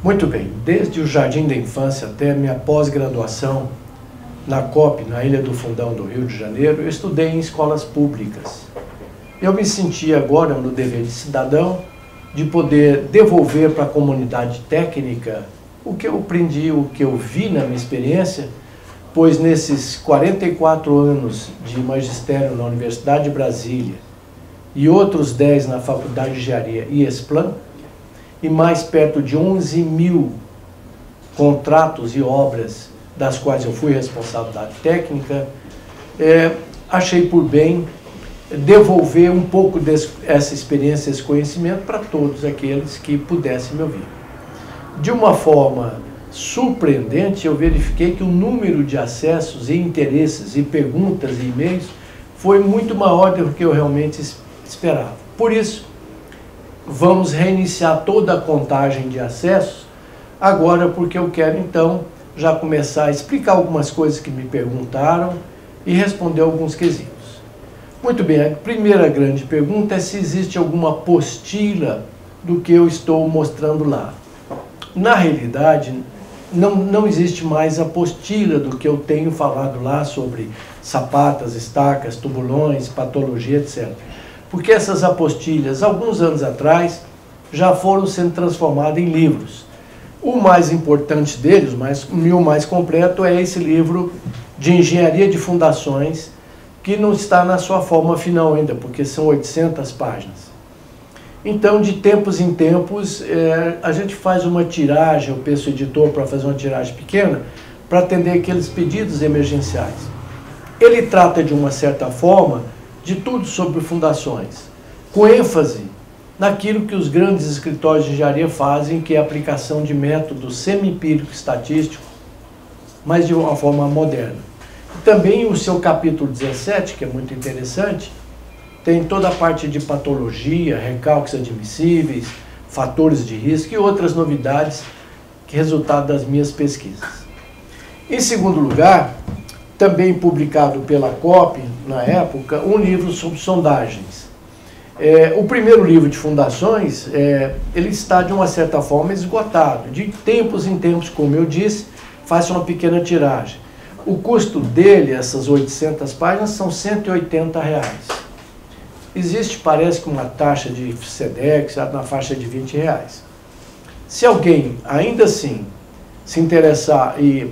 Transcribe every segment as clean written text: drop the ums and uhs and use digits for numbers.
Muito bem, desde o jardim da infância até minha pós-graduação na COP, na Ilha do Fundão do Rio de Janeiro, eu estudei em escolas públicas. Eu me senti agora no dever de cidadão de poder devolver para a comunidade técnica o que eu aprendi, o que eu vi na minha experiência, pois nesses 44 anos de magistério na Universidade de Brasília e outros 10 na Faculdade de Engenharia e Esplan, e mais perto de 11 mil contratos e obras das quais eu fui responsável da técnica, achei por bem devolver um pouco dessa experiência, esse conhecimento para todos aqueles que pudessem me ouvir. De uma forma surpreendente, eu verifiquei que o número de acessos e interesses e perguntas e e-mails foi muito maior do que eu realmente esperava. Por isso, vamos reiniciar toda a contagem de acessos agora, porque eu quero então já começar a explicar algumas coisas que me perguntaram e responder alguns quesitos. Muito bem, a primeira grande pergunta é se existe alguma apostila do que eu estou mostrando lá. Na realidade, não existe mais apostila do que eu tenho falado lá sobre sapatas, estacas, tubulões, patologia, etc. Porque essas apostilhas, alguns anos atrás, já foram sendo transformadas em livros. O mais importante deles, o mais completo, é esse livro de Engenharia de Fundações, que não está na sua forma final ainda, porque são 800 páginas. Então, de tempos em tempos, a gente faz uma tiragem, eu peço ao editor para fazer uma tiragem pequena, para atender aqueles pedidos emergenciais. Ele trata, de uma certa forma, de tudo sobre fundações, com ênfase naquilo que os grandes escritórios de engenharia fazem, que é a aplicação de métodos semi-empírico estatístico, mas de uma forma moderna. Também o seu capítulo 17, que é muito interessante, tem toda a parte de patologia, recalques admissíveis, fatores de risco e outras novidades que resultado das minhas pesquisas. Em segundo lugar, também publicado pela COP, na época, um livro sobre sondagens. O primeiro livro de fundações, ele está de uma certa forma esgotado. De tempos em tempos, como eu disse, faço uma pequena tiragem. O custo dele, essas 800 páginas, são R$180. Existe, parece que uma taxa de SEDEX na faixa de R$20. Se alguém, ainda assim, se interessar e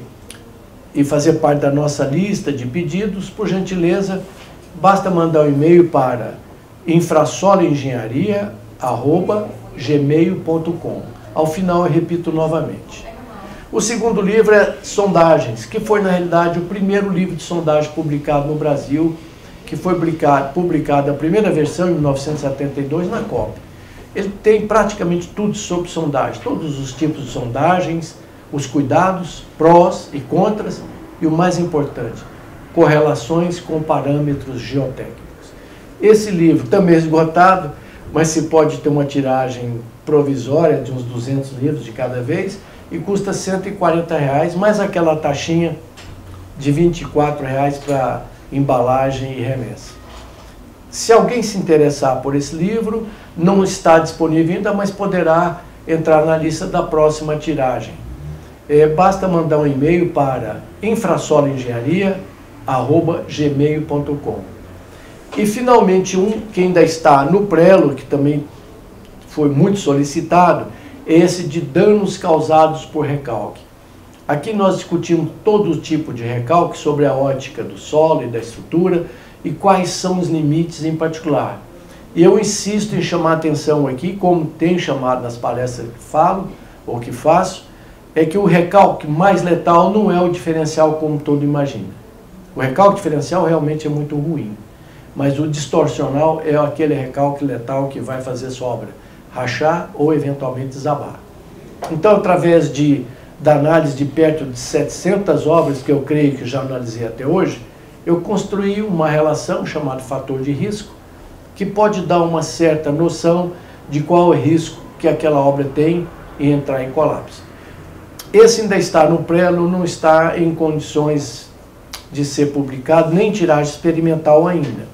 fazer parte da nossa lista de pedidos, por gentileza, basta mandar um e-mail para infrasoloengenharia@gmail.com. Ao final eu repito novamente. O segundo livro é Sondagens, que foi, na realidade, o primeiro livro de sondagem publicado no Brasil, que foi publicado a primeira versão em 1972 na COP. Ele tem praticamente tudo sobre sondagem, todos os tipos de sondagens, os cuidados, prós e contras, e o mais importante, correlações com parâmetros geotécnicos. Esse livro também é esgotado, mas se pode ter uma tiragem provisória de uns 200 livros de cada vez, e custa R$140, mais aquela taxinha de R$24 para embalagem e remessa. Se alguém se interessar por esse livro, não está disponível ainda, mas poderá entrar na lista da próxima tiragem. Basta mandar um e-mail para infrasoloengenharia@gmail.com. E finalmente que ainda está no prelo, que também foi muito solicitado, esse de danos causados por recalque. Aqui nós discutimos todo tipo de recalque sobre a ótica do solo e da estrutura e quais são os limites em particular. E eu insisto em chamar a atenção aqui, como tenho chamado nas palestras que falo ou que faço, é que o recalque mais letal não é o diferencial como todo imagina. O recalque diferencial realmente é muito ruim, mas o distorcional é aquele recalque letal que vai fazer sua obra rachar ou eventualmente desabar. Então, através da análise de perto de 700 obras que eu creio que já analisei até hoje, eu construí uma relação chamada fator de risco, que pode dar uma certa noção de qual é o risco que aquela obra tem em entrar em colapso. Esse ainda está no prelo, não está em condições de ser publicado, nem tiragem experimental ainda.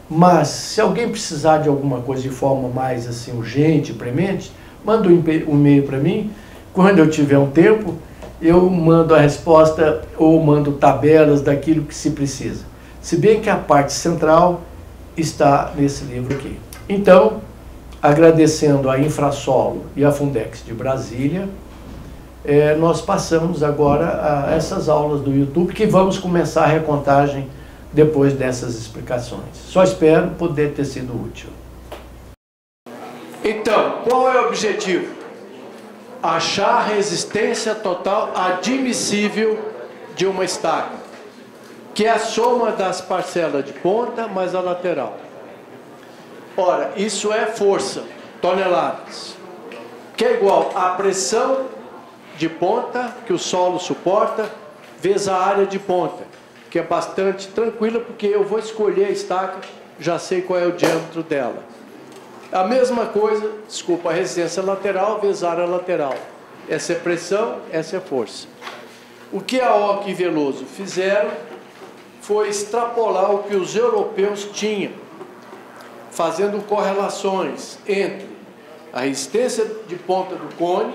Mas, se alguém precisar de alguma coisa de forma mais assim, urgente, premente, manda um e-mail para mim, quando eu tiver um tempo, eu mando a resposta ou mando tabelas daquilo que se precisa. Se bem que a parte central está nesse livro aqui. Então, agradecendo a Infrasolo e a Fundex de Brasília, nós passamos agora a essas aulas do YouTube, que vamos começar a recontagem depois dessas explicações. Só espero poder ter sido útil. Então, qual é o objetivo? Achar a resistência total admissível de uma estaca, que é a soma das parcelas de ponta mais a lateral. Ora, isso é força, toneladas, que é igual à pressão de ponta que o solo suporta, vezes a área de ponta, que é bastante tranquila, porque eu vou escolher a estaca, já sei qual é o diâmetro dela. A mesma coisa, desculpa, a resistência lateral vezes a área lateral. Essa é pressão, essa é força. O que a Ock e Veloso fizeram foi extrapolar o que os europeus tinham, fazendo correlações entre a resistência de ponta do cone,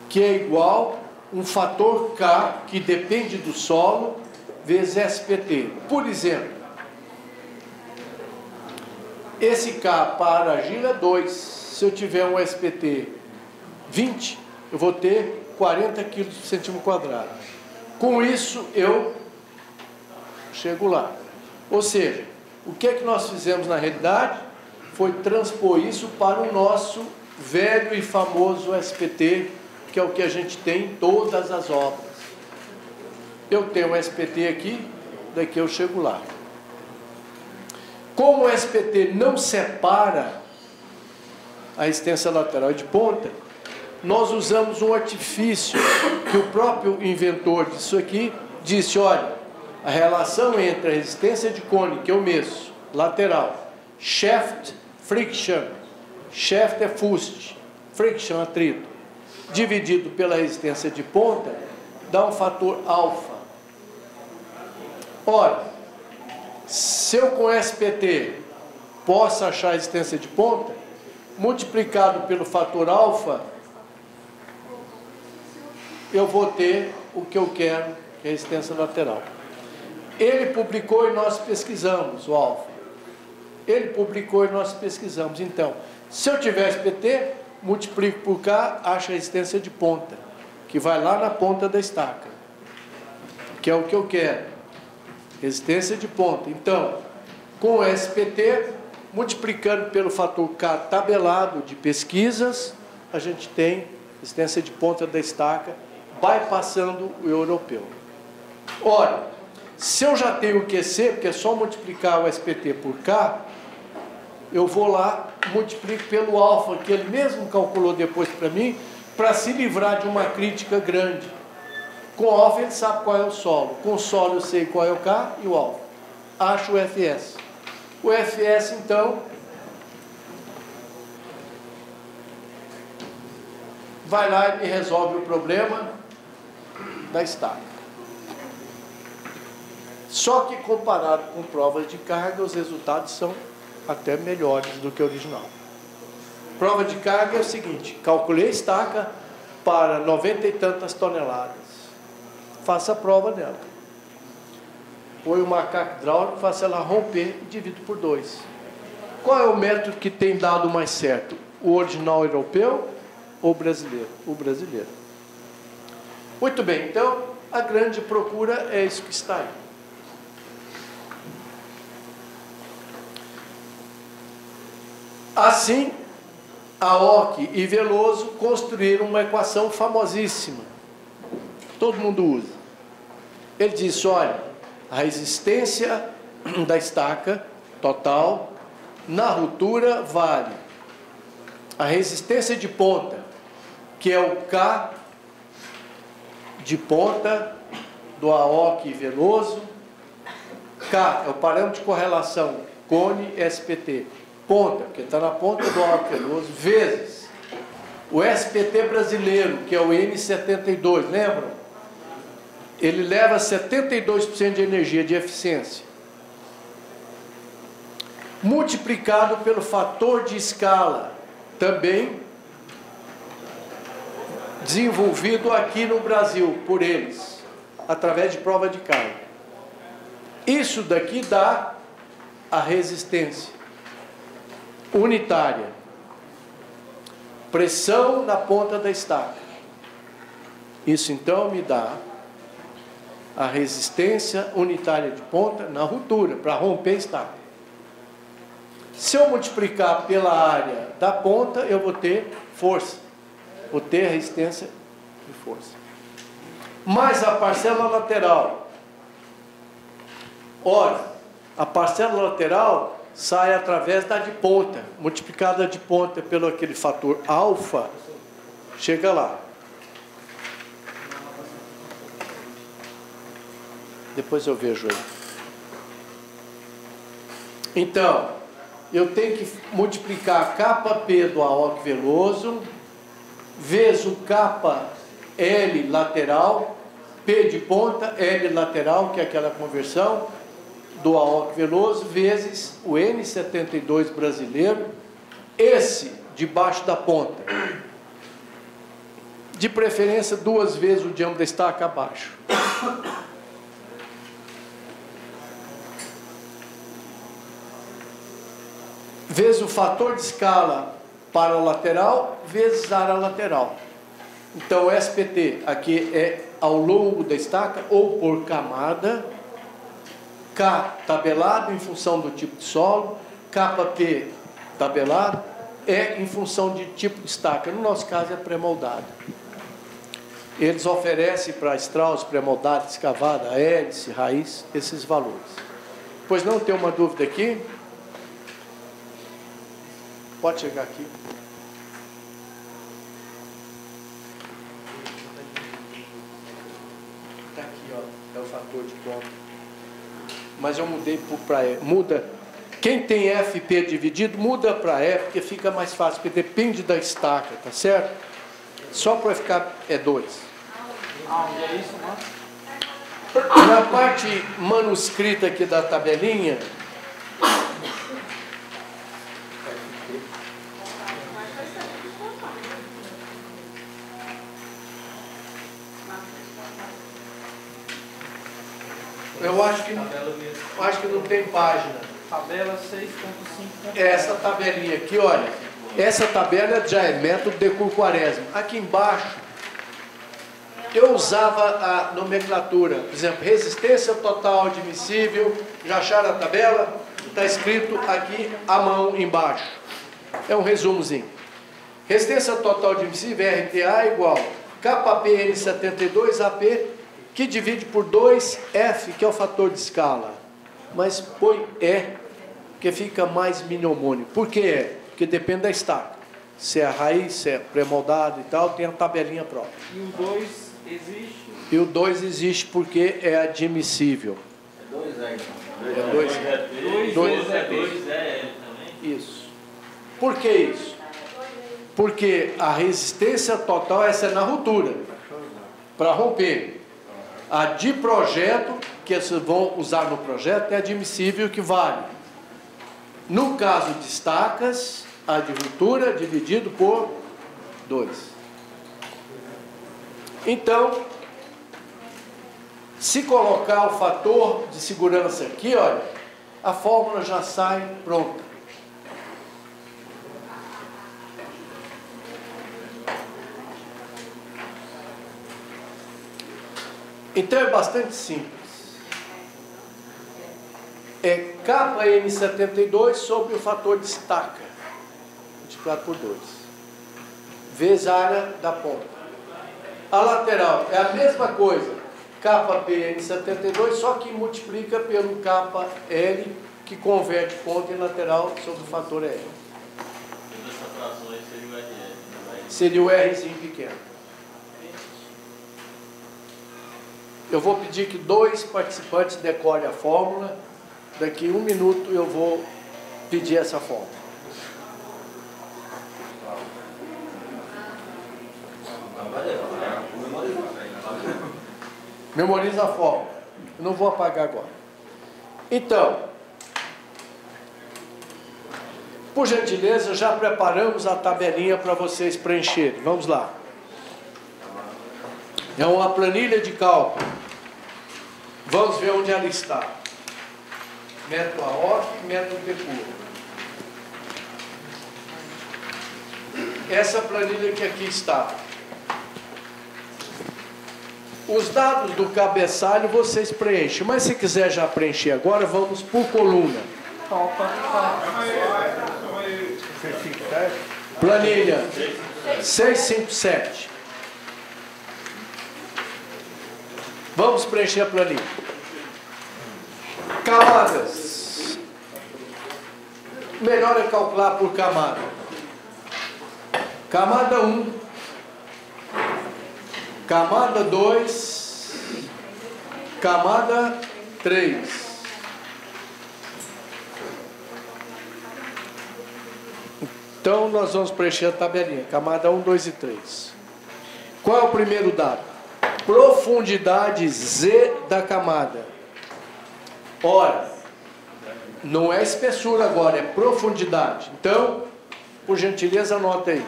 que é igual um fator K, que depende do solo, vezes SPT. Por exemplo, esse K para argila é 2. Se eu tiver um SPT 20, eu vou ter 40 kg por centímetro quadrado. Com isso, eu chego lá. Ou seja, o que é que nós fizemos na realidade? Foi transpor isso para o nosso velho e famoso SPT, que é o que a gente tem em todas as obras. Eu tenho um SPT aqui, daqui eu chego lá. Como o SPT não separa a resistência lateral de ponta, nós usamos um artifício que o próprio inventor disso aqui disse: olha, a relação entre a resistência de cone, que eu meço, lateral, shaft friction, shaft é fuste, friction atrito, dividido pela resistência de ponta, dá um fator alfa. Ora, se eu com SPT posso achar a resistência de ponta, multiplicado pelo fator alfa, eu vou ter o que eu quero, que é a resistência lateral. Ele publicou e nós pesquisamos o alfa. Ele publicou e nós pesquisamos. Então, se eu tiver SPT, multiplico por K, acho a resistência de ponta, que vai lá na ponta da estaca, que é o que eu quero. Resistência de ponta. Então, com o SPT, multiplicando pelo fator K tabelado de pesquisas, a gente tem resistência de ponta da estaca, bypassando o europeu. Ora, se eu já tenho o QC, porque é só multiplicar o SPT por K, eu vou lá, multiplico pelo alfa, que ele mesmo calculou depois para mim, para se livrar de uma crítica grande. Com o alfa ele sabe qual é o solo. Com o solo eu sei qual é o K e o alfa. Acho o FS. O FS, então, vai lá e resolve o problema da estaca. Só que comparado com provas de carga, os resultados são até melhores do que o original. Prova de carga é o seguinte: calculei a estaca para 90 e tantas toneladas. Faça a prova dela. Põe o macaco hidráulico, faça ela romper e divido por 2. Qual é o método que tem dado mais certo? O original europeu ou o brasileiro? O brasileiro. Muito bem, então a grande procura é isso que está aí. Assim, a Ock e Veloso construíram uma equação famosíssima. Todo mundo usa. Ele disse: olha, a resistência da estaca total na ruptura vale a resistência de ponta, que é o K de ponta do Ock e Veloso. K é o parâmetro de correlação cone SPT. Ponta, porque está na ponta do Ock e Veloso, vezes o SPT brasileiro, que é o N72, lembram? Ele leva 72% de energia de eficiência, multiplicado pelo fator de escala também desenvolvido aqui no Brasil, por eles, através de prova de carga. Isso daqui dá a resistência unitária. Pressão na ponta da estaca. Isso então me dá a resistência unitária de ponta na ruptura, para romper a estaca. Se eu multiplicar pela área da ponta, eu vou ter força. Vou ter resistência de força. Mais a parcela lateral. Ora, a parcela lateral sai através da de ponta, multiplicada de ponta pelo aquele fator alfa, chega lá. Depois eu vejo aí. Então, eu tenho que multiplicar kappa P do arco veloso, vezes o kappa L lateral, P de ponta, L lateral, que é aquela conversão do arco veloso, vezes o N72 brasileiro, esse debaixo da ponta. De preferência, 2 vezes o diâmetro da estaca abaixo. Vezes o fator de escala para o lateral, vezes a área lateral. Então, o SPT aqui é ao longo da estaca ou por camada. K tabelado em função do tipo de solo. KP tabelado é em função de tipo de estaca. No nosso caso é pré-moldado. Eles oferecem para Strauss pré-moldada, escavada, hélice, raiz, esses valores. Pois não, tem uma dúvida aqui? Pode chegar aqui. Está aqui, ó, é o fator de ponta. Mas eu mudei para E. Muda. Quem tem FP dividido, muda para E, porque fica mais fácil, porque depende da estaca, tá certo? Só para ficar é 2. Onde é isso, mano? Na parte manuscrita aqui da tabelinha, eu acho que não tem página. Tabela 6.5. Essa tabelinha aqui, olha. Essa tabela já é método Decur-Quaresma. Aqui embaixo, eu usava a nomenclatura. Por exemplo, resistência total admissível. Já acharam a tabela? Está escrito aqui à mão embaixo. É um resumozinho. Resistência total admissível, RTA, igual KPN72 AP, que divide por 2F, que é o fator de escala. Mas põe E, que fica mais mnemônico. Por que E? Porque depende da estaca. Se é a raiz, se é pré-moldado e tal, tem a tabelinha própria. E o 2 existe? E o 2 existe porque é admissível. É 2 aí, É 2. 2 é 2. 2 é L também. Isso. Por que isso? Porque a resistência total, essa é na ruptura, para romper. A de projeto, que vocês vão usar no projeto, é admissível, que vale. No caso de estacas, a de ruptura dividido por 2. Então, se colocar o fator de segurança aqui, olha, a fórmula já sai pronta. Então é bastante simples. É KM72 sobre o fator de estaca, multiplicado por 2, vezes a área da ponta. A lateral é a mesma coisa, KPN72, só que multiplica pelo KL, que converte ponta em lateral sobre o fator L. Todas essas frações seria o RL. Seria o Rzinho pequeno. Eu vou pedir que 2 participantes decorem a fórmula. Daqui 1 minuto eu vou pedir essa fórmula. Memoriza a fórmula. Eu não vou apagar agora. Então, Por gentileza, já preparamos a tabelinha para vocês preencherem. Vamos lá. É uma planilha de cálculo. Vamos ver onde ela está. Método AOC e método DECUR. Essa planilha que aqui está. Os dados do cabeçalho vocês preenchem, mas se quiser já preencher agora, vamos por coluna. Planilha 657. Vamos preencher a planilha. Camadas. Melhor é calcular por camada. Camada 1, camada 2, camada 3. Então, nós vamos preencher a tabelinha. Camada 1, 2 e 3. Qual é o primeiro dado? Profundidade Z da camada. Ora, não é espessura agora, é profundidade. Então, por gentileza, anota aí.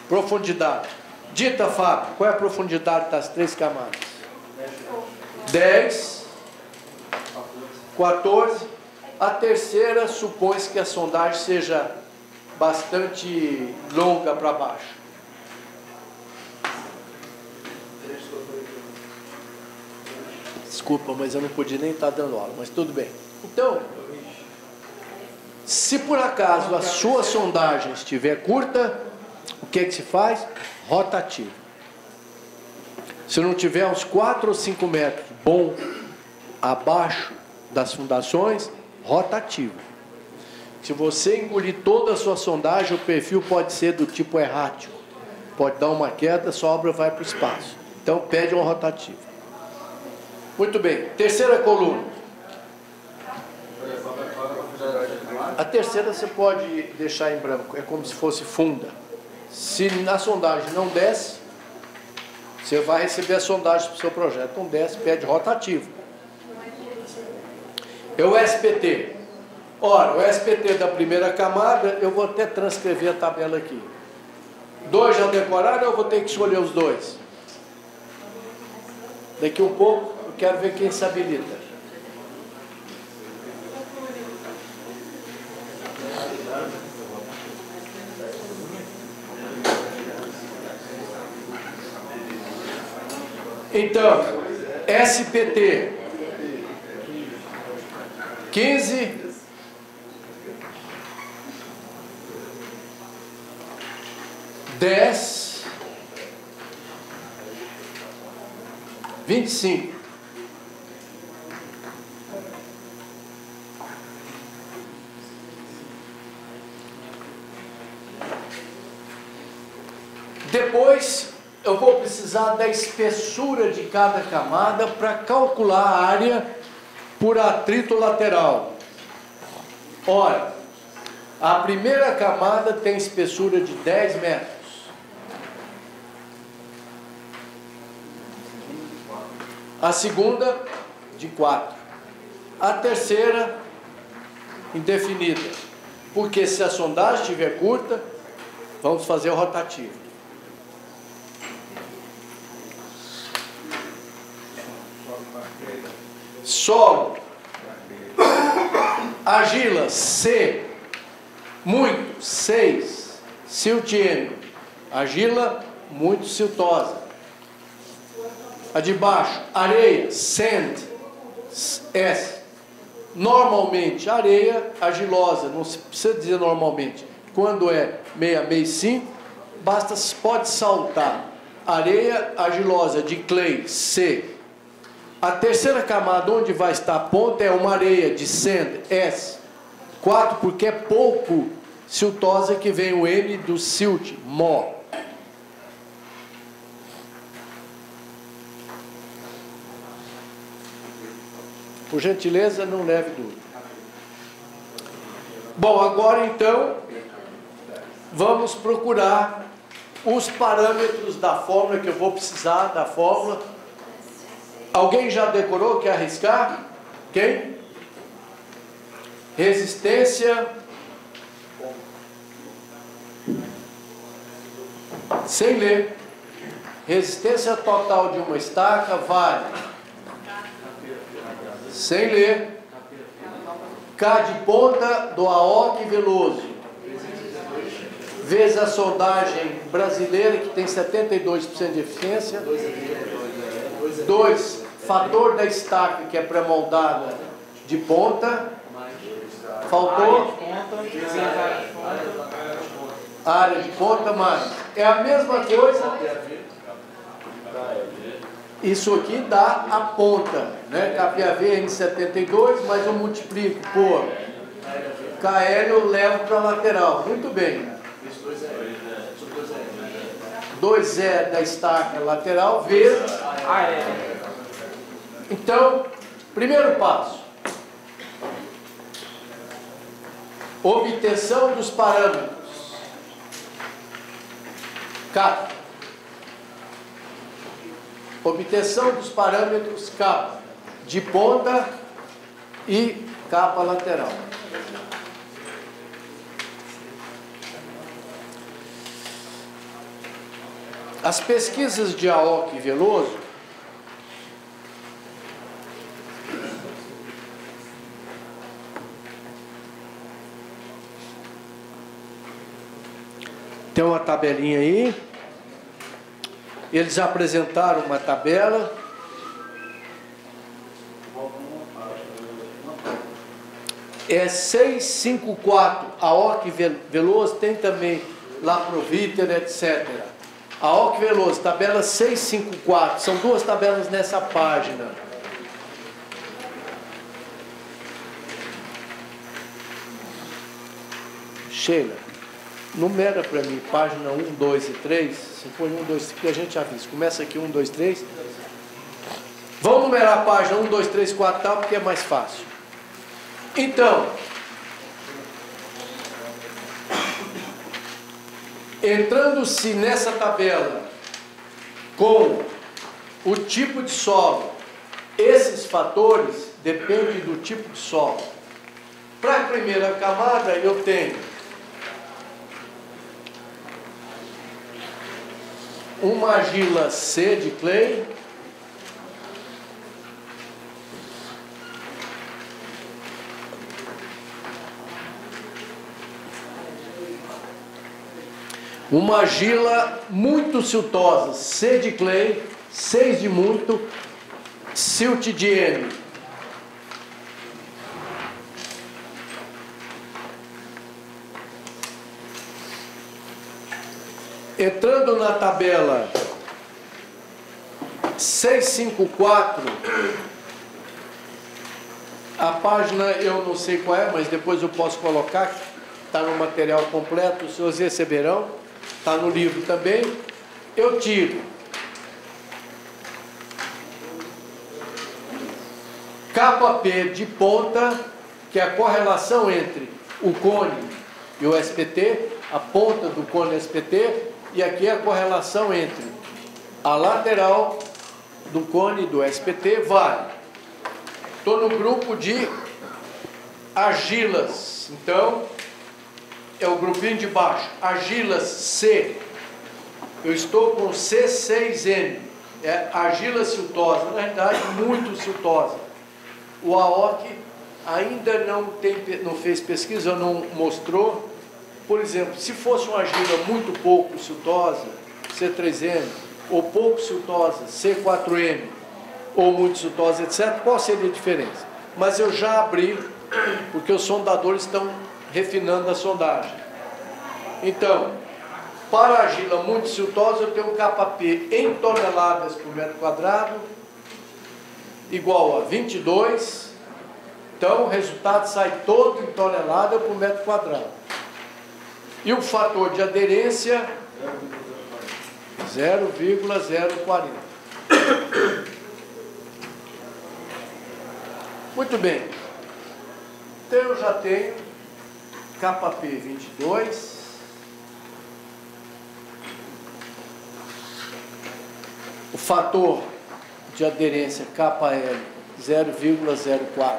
Profundidade. Dita, Fábio, qual é a profundidade das 3 camadas? 10, 14. A terceira, supõe-se que a sondagem seja bastante longa para baixo. Desculpa, mas eu não podia nem estar dando aula, mas tudo bem. Então, se por acaso a sua sondagem estiver curta, o que é que se faz? Rotativo. Se não tiver uns 4 ou 5 metros bom abaixo das fundações, rotativo. Se você engolir toda a sua sondagem, o perfil pode ser do tipo errático. Pode dar uma queda, a sua obra vai para o espaço. Então, pede um rotativo. Muito bem. Terceira coluna. A terceira você pode deixar em branco. É como se fosse funda. Se a sondagem não desce, você vai receber a sondagem para o seu projeto. Não desce, pede rotativo. É o SPT. Ora, o SPT da primeira camada, eu vou até transcrever a tabela aqui. 2 já decoraram, eu vou ter que escolher os 2. Daqui um pouco, eu quero ver quem se habilita. Então, SPT 15, 10, 25. Depois, eu vou precisar da espessura de cada camada para calcular a área por atrito lateral. Ora, a primeira camada tem espessura de 10 metros. A segunda, de 4. A terceira, indefinida. Porque se a sondagem estiver curta, vamos fazer o rotativo. Solo. Argila, C. Muito, 6. Siltênio. Argila, muito siltosa. A de baixo, areia, sand, S. Normalmente, areia argilosa, não precisa dizer normalmente. Quando é 665, pode saltar. Areia argilosa de clay, C. A terceira camada, onde vai estar a ponta, é uma areia de sand, S. 4, porque é pouco siltosa, que vem o M do silt, Mo. Por gentileza, não leve dúvida. Bom, agora então, vamos procurar os parâmetros da fórmula, que eu vou precisar da fórmula. Alguém já decorou? Quer arriscar? Quem? Resistência Sem ler. Resistência total de uma estaca vale. Sem ler. K de ponta do AOC Veloso. Vezes a soldagem brasileira, que tem 72% de eficiência. 2. Fator da estaca, que é pré-moldada de ponta. Faltou área de ponta mais. É a mesma coisa. Isso aqui dá a ponta, né? KPAV N72, mas eu multiplico por KL, eu levo para a lateral. Muito bem. 2E da estaca lateral vezes. Então, primeiro passo. Obtenção dos parâmetros. K. Obtenção dos parâmetros K de ponta e capa lateral. As pesquisas de AOC Veloso tem uma tabelinha aí. Eles apresentaram uma tabela. É 654. AOC Veloso tem também lá pro Viter, etc. AOC Veloso, tabela 654. São duas tabelas nessa página. Sheila, numera para mim página 1, 2 e 3. Se for 1, 2, que a gente já viu. Começa aqui 1, 2, 3. Vamos numerar a página 1, 2, 3, 4 tal, porque é mais fácil. Então, entrando-se nessa tabela com o tipo de solo, esses fatores dependem do tipo de solo. Para a primeira camada eu tenho uma argila C de clay, uma argila muito siltosa, C de clay, 6 de muito, silt de N. Entrando na tabela 654, a página eu não sei qual é, mas depois eu posso colocar, está no material completo, os senhores receberão, está no livro também. Eu tiro capa P de ponta, que é a correlação entre o cone e o SPT, a ponta do cone SPT, e aqui a correlação entre a lateral do cone do SPT vale. Estou no grupo de argilas, então é o grupinho de baixo, argilas C. Eu estou com C6N, é argila siltosa, na realidade muito siltosa. O AOC ainda não fez pesquisa, não mostrou. Por exemplo, se fosse uma argila muito pouco siltosa, C3N, ou pouco siltosa, C4N, ou muito siltosa, etc., qual seria a diferença? Mas eu já abri, porque os sondadores estão refinando a sondagem. Então, para a argila muito siltosa, eu tenho um KP em toneladas por metro quadrado, igual a 22. Então, o resultado sai todo em tonelada por metro quadrado. E o fator de aderência, 0,040. Muito bem. Então, eu já tenho KP 22. O fator de aderência KL 0,04.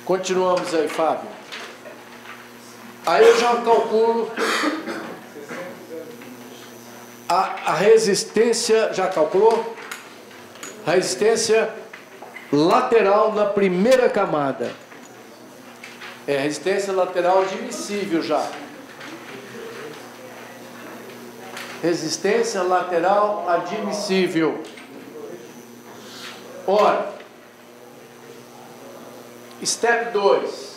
Continuamos aí, Fábio. Aí eu já calculo a resistência, já calculou? A resistência lateral na primeira camada. É resistência lateral admissível já. Resistência lateral admissível. Ora, step 2.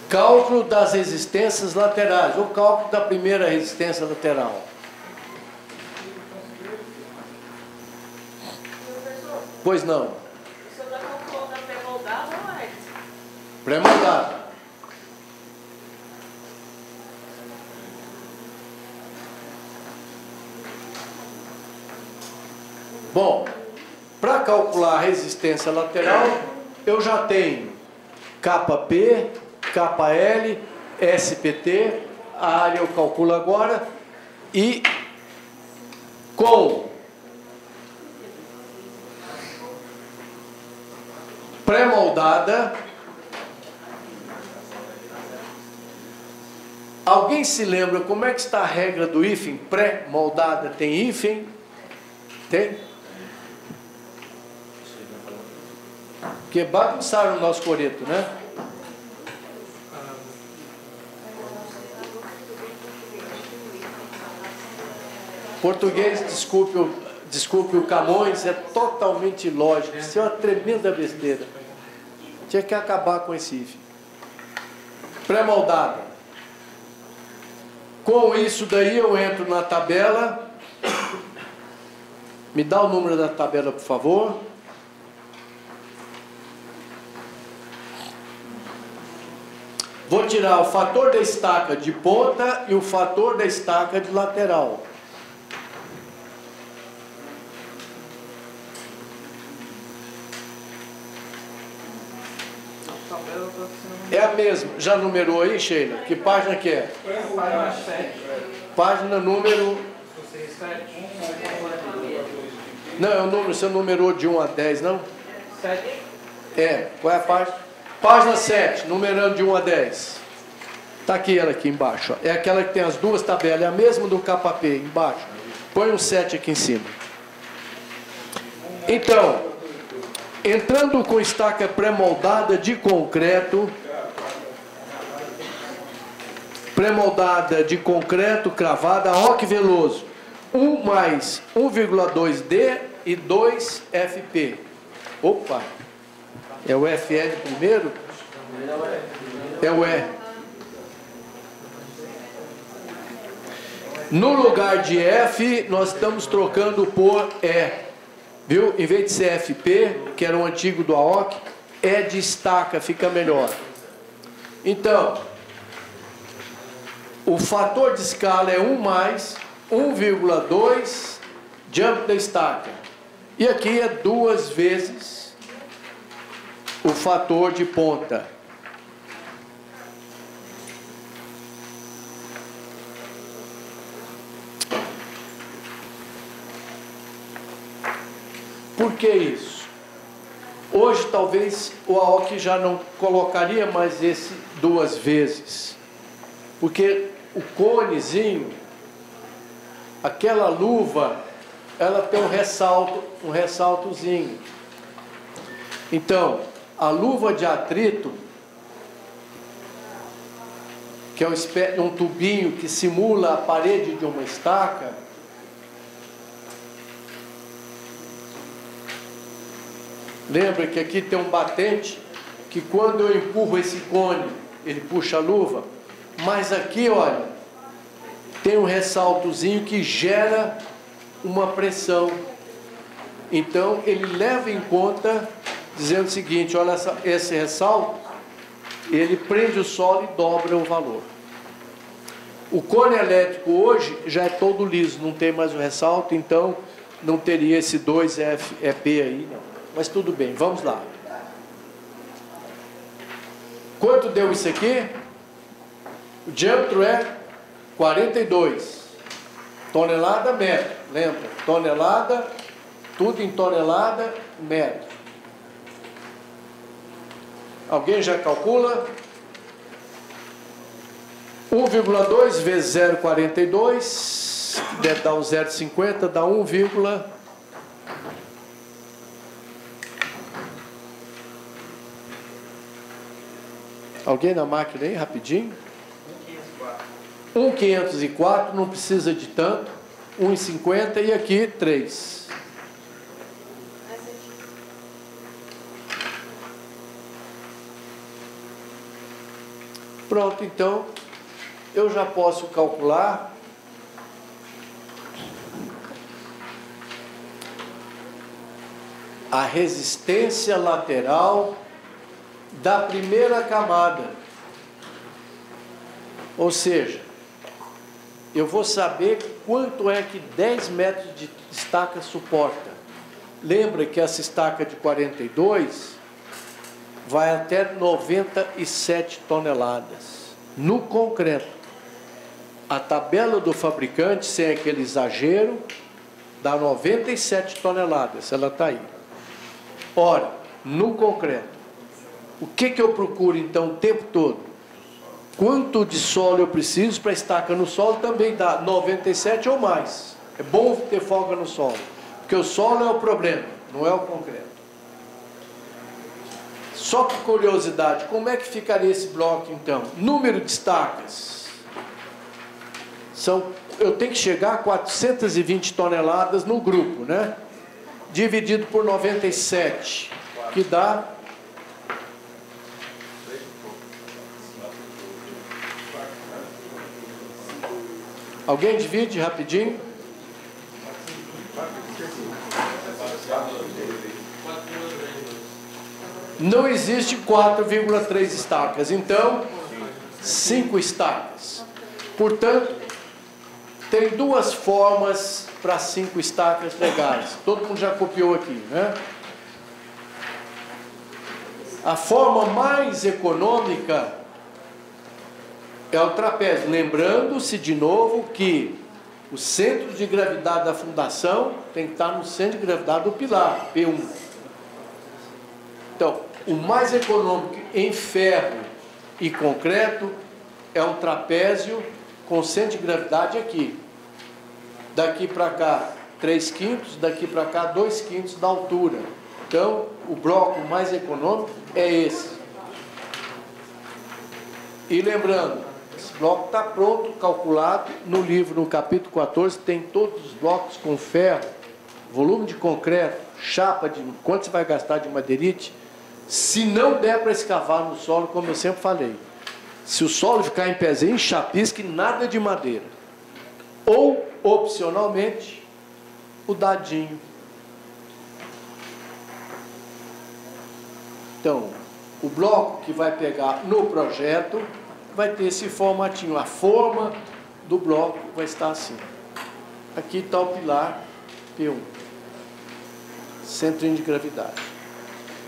Cálculo das resistências laterais. O cálculo da primeira resistência lateral. Pois não. O senhor já calculou da pré-moldada ou é? Pré-moldada. Bom, para calcular a resistência lateral, eu já tenho KP, KL, SPT, a área eu calculo agora, e com pré-moldada. Alguém se lembra como é que está a regra do hífen? Pré-moldada tem hífen? Tem? Porque bagunçaram o nosso coreto, né? Português, desculpe o Camões, é totalmente ilógico. Isso é uma tremenda besteira. Tinha que acabar com esse hífen. Pré-moldada. Com isso daí eu entro na tabela. Me dá o número da tabela, por favor. Vou tirar o fator da estaca de ponta e o fator da estaca de lateral. É a mesma. Já numerou aí, Sheila? Que página que é? Página 7. Página número... 7. Não, é o número, você numerou de 1 a 10, não? 7. É, qual é a página? Página 7, numerando de 1 a 10. Está aqui ela aqui embaixo. Ó. É aquela que tem as duas tabelas, é a mesma do KP, embaixo. Põe um 7 aqui em cima. Então, entrando com estaca pré-moldada de concreto, cravada, Roque Veloso, 1 mais 1,2D e 2 FP. Opa! É o FN primeiro? É o E. No lugar de F, nós estamos trocando por E. Viu? Em vez de ser FP, que era o antigo do AOC, E de estaca, fica melhor. Então, o fator de escala é 1 mais 1,2 diâmetro da estaca. E aqui é 2 vezes o fator de ponta. Por que isso? Hoje talvez o AOC já não colocaria mais esse 2 vezes. Porque o conezinho, aquela luva, ela tem um ressaltozinho. Então, a luva de atrito, que é um tubinho que simula a parede de uma estaca, lembra que aqui tem um batente, que quando eu empurro esse cone, ele puxa a luva, mas aqui, olha, tem um ressaltozinho que gera uma pressão. Então, ele leva em conta, dizendo o seguinte, olha esse ressalto, ele prende o solo e dobra o valor. O cone elétrico hoje já é todo liso, não tem mais o ressalto, então não teria esse 2FEP aí, não. Mas tudo bem, vamos lá. Quanto deu isso aqui? O diâmetro é 42 tonelada metro, lembra? Tonelada, tudo em tonelada metro. Alguém já calcula? 1,2 vezes 0,42, deve dar um 0,50, dá 1, alguém na máquina aí, rapidinho? 1,504, não precisa de tanto. 1,50 e aqui 3. Pronto, então eu já posso calcular a resistência lateral da primeira camada. Ou seja, eu vou saber quanto é que 10 metros de estaca suporta. Lembra que essa estaca de 42 vai até 97 toneladas no concreto. A tabela do fabricante, sem aquele exagero, dá 97 toneladas, ela está aí. Ora, no concreto, o que eu procuro então o tempo todo? Quanto de solo eu preciso para estaca no solo? Também dá 97 ou mais. É bom ter folga no solo, porque o solo é o problema, não é o concreto. Só por curiosidade, como é que ficaria esse bloco então? Número de estacas. Eu tenho que chegar a 420 toneladas no grupo, né? Dividido por 97, que dá... Alguém divide rapidinho? Não existe 4,3 estacas, então 5 estacas. Portanto, tem duas formas para 5 estacas legais. Todo mundo já copiou aqui, né? A forma mais econômica é o trapézio. Lembrando-se de novo que o centro de gravidade da fundação tem que estar no centro de gravidade do pilar, P1. Então, o mais econômico em ferro e concreto é um trapézio com centro de gravidade aqui. Daqui para cá 3/5, daqui para cá 2/5 da altura. Então, o bloco mais econômico é esse. E lembrando, esse bloco está pronto, calculado no livro, no capítulo 14, tem todos os blocos com ferro, volume de concreto, chapa de quanto você vai gastar de madeirite. Se não der para escavar no solo, como eu sempre falei, se o solo ficar em pezinho, chapisque, nada de madeira. Ou, opcionalmente, o dadinho. Então, o bloco que vai pegar no projeto vai ter esse formatinho. A forma do bloco vai estar assim. Aqui está o pilar P1. Centrinho de gravidade.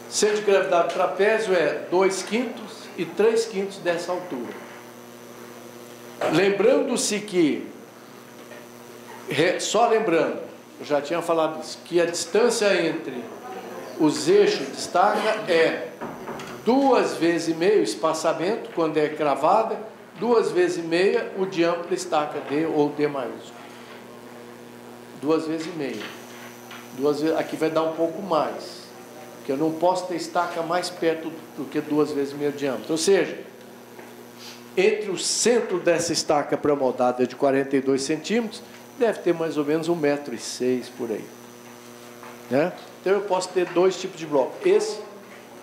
Centro de gravidade do trapézio é 2/5 e 3/5 dessa altura. Lembrando-se que, só lembrando, eu já tinha falado isso, que a distância entre os eixos de estaca é 2,5 vezes o espaçamento, quando é cravada, 2,5 vezes o diâmetro da estaca D ou D maiúsculo. 2,5 vezes. Aqui vai dar um pouco mais. Que eu não posso ter estaca mais perto do que 2,5 vezes o diâmetro. Ou seja, entre o centro dessa estaca pré-moldada de 42 centímetros, deve ter mais ou menos 1,6 m por aí. Né? Então eu posso ter dois tipos de bloco. Esse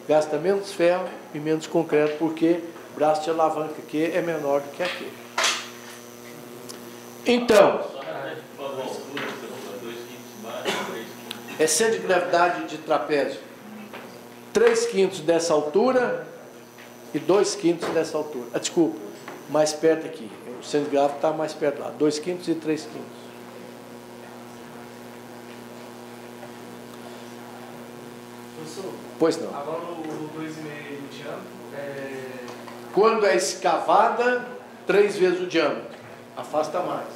gasta menos ferro e menos concreto, porque o braço de alavanca aqui é menor do que aquele. Então, é centro de gravidade de trapézio 3/5 dessa altura e 2/5 dessa altura. Desculpa, mais perto aqui. O centro de gravidade está mais perto lá. 2/5 e 3/5. Professor, Pois não. agora o 2,5 de diâmetro Quando é escavada, 3 vezes o diâmetro. Afasta mais.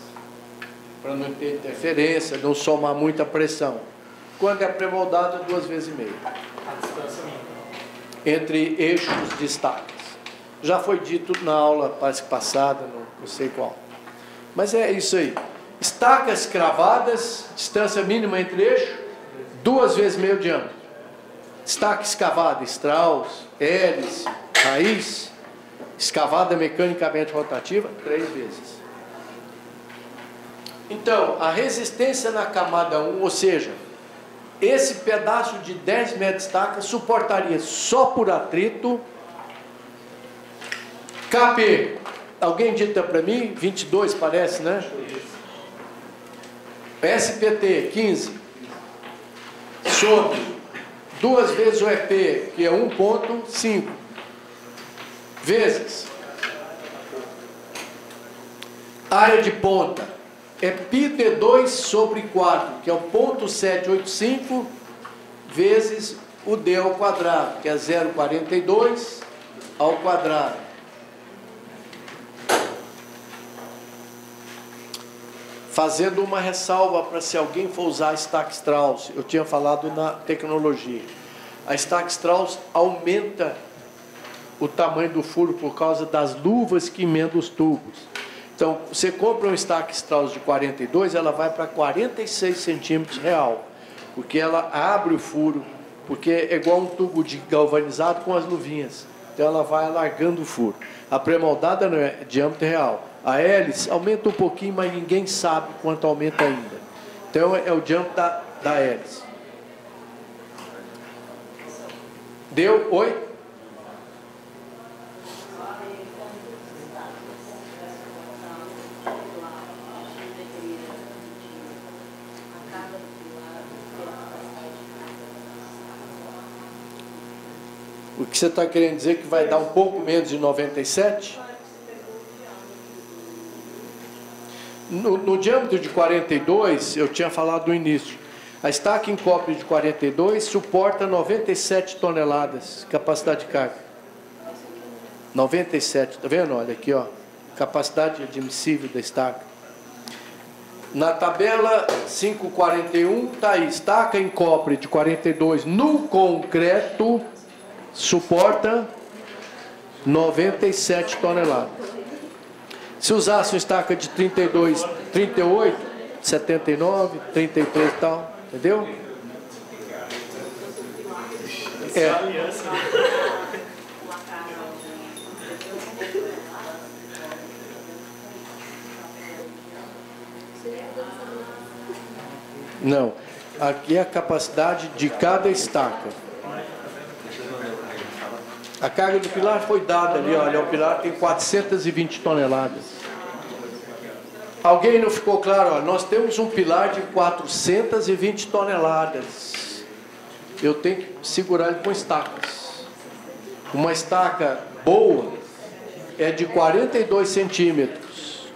Para não ter interferência, não somar muita pressão. Quando é pré-moldada, 2,5 vezes. a distância mínima. entre eixos de estacas. Já foi dito na aula passada, não sei qual. Mas é isso aí. Estacas cravadas, distância mínima entre eixos, 2 vezes meio diâmetro. Estaca escavada, Strauss, hélice, raiz, escavada mecanicamente rotativa, 3 vezes. Então, a resistência na camada 1, ou seja, esse pedaço de 10 metros de estaca suportaria só por atrito KP. Alguém dita para mim? 22 parece, né? SPT, 15. Sobre 2 vezes o EP, que é 1,5. Vezes área de ponta é πd2 sobre 4, que é o 0,785, vezes o d ao quadrado, que é 0,42 ao quadrado. Fazendo uma ressalva para se alguém for usar a Stack Strauss, eu tinha falado na tecnologia. A Stack Strauss aumenta o tamanho do furo por causa das luvas que emendam os tubos. Então, você compra um Stack Strauss de 42, ela vai para 46 centímetros real, porque ela abre o furo, porque é igual um tubo de galvanizado com as luvinhas. Então, ela vai alargando o furo. A pré-moldada não é diâmetro real. A hélice aumenta um pouquinho, mas ninguém sabe quanto aumenta ainda. Então, é o diâmetro da hélice. Deu? Oi? O que você está querendo dizer que vai dar um pouco menos de 97? No diâmetro de 42, eu tinha falado no início, a estaca em cobre de 42 suporta 97 toneladas capacidade de carga. 97, está vendo? Olha aqui, ó, capacidade admissível da estaca. Na tabela 541, está aí, estaca em cobre de 42 no concreto suporta 97 toneladas. Se usasse uma estaca de 32, 38, 79, 33 e tal, entendeu? É. Não, aqui é a capacidade de cada estaca. A carga do pilar foi dada ali, olha, o pilar tem 420 toneladas. Alguém não ficou claro? Olha, nós temos um pilar de 420 toneladas. Eu tenho que segurar ele com estacas. Uma estaca boa é de 42 centímetros.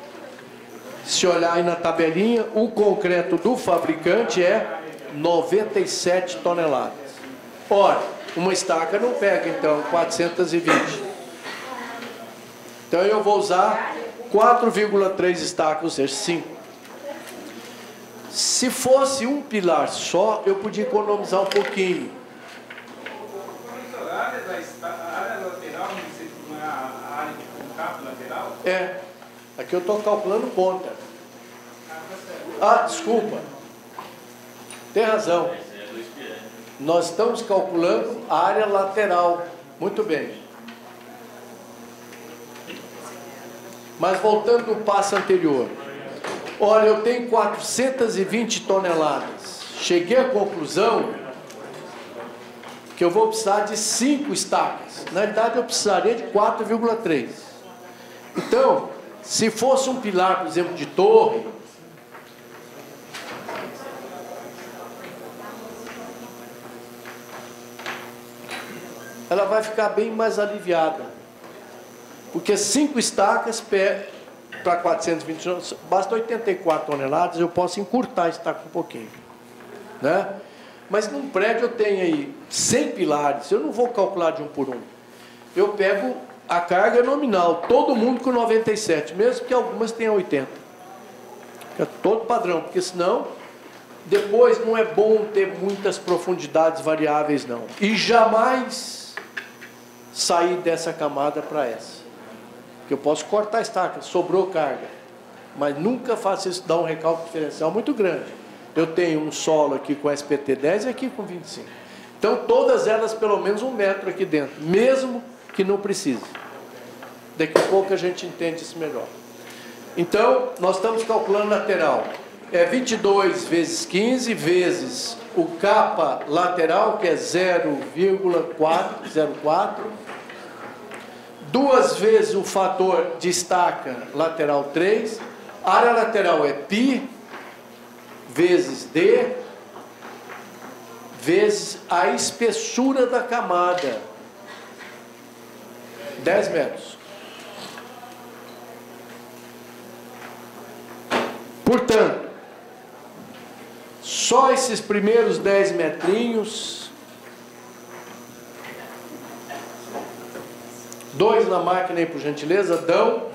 Se olhar aí na tabelinha, o concreto do fabricante é 97 toneladas. Ora, uma estaca não pega, então, 420. Então, eu vou usar 4,3 estacas, ou seja, 5. Se fosse um pilar só, eu podia economizar um pouquinho. A área lateral, não é a área de contato lateral? É. Aqui eu estou calculando ponta. Ah, desculpa. Tem razão. Nós estamos calculando a área lateral. Muito bem. Mas voltando no passo anterior. Olha, eu tenho 420 toneladas. Cheguei à conclusão que eu vou precisar de 5 estacas. Na verdade, eu precisaria de 4,3. Então, se fosse um pilar, por exemplo, de torre, ela vai ficar bem mais aliviada. Porque 5 estacas para 420, basta 84 toneladas, eu posso encurtar a estaca um pouquinho. Né? Mas num prédio eu tenho aí 100 pilares, eu não vou calcular de um por um. Eu pego a carga nominal, todo mundo com 97, mesmo que algumas tenham 80. É todo padrão, porque senão, depois não é bom ter muitas profundidades variáveis, não. E jamais sair dessa camada para essa. Porque eu posso cortar a estaca, sobrou carga, mas nunca faço isso, dar um recalque diferencial muito grande. Eu tenho um solo aqui com SPT10 e aqui com 25. Então todas elas pelo menos 1 metro aqui dentro, mesmo que não precise. Daqui a pouco a gente entende isso melhor. Então nós estamos calculando lateral. É 22 vezes 15 vezes o capa lateral, que é 0,404. 2 vezes o fator de estaca lateral 3. A área lateral é π vezes d vezes a espessura da camada, 10 metros. Portanto, só esses primeiros 10 metrinhos, 2 na máquina aí por gentileza, dão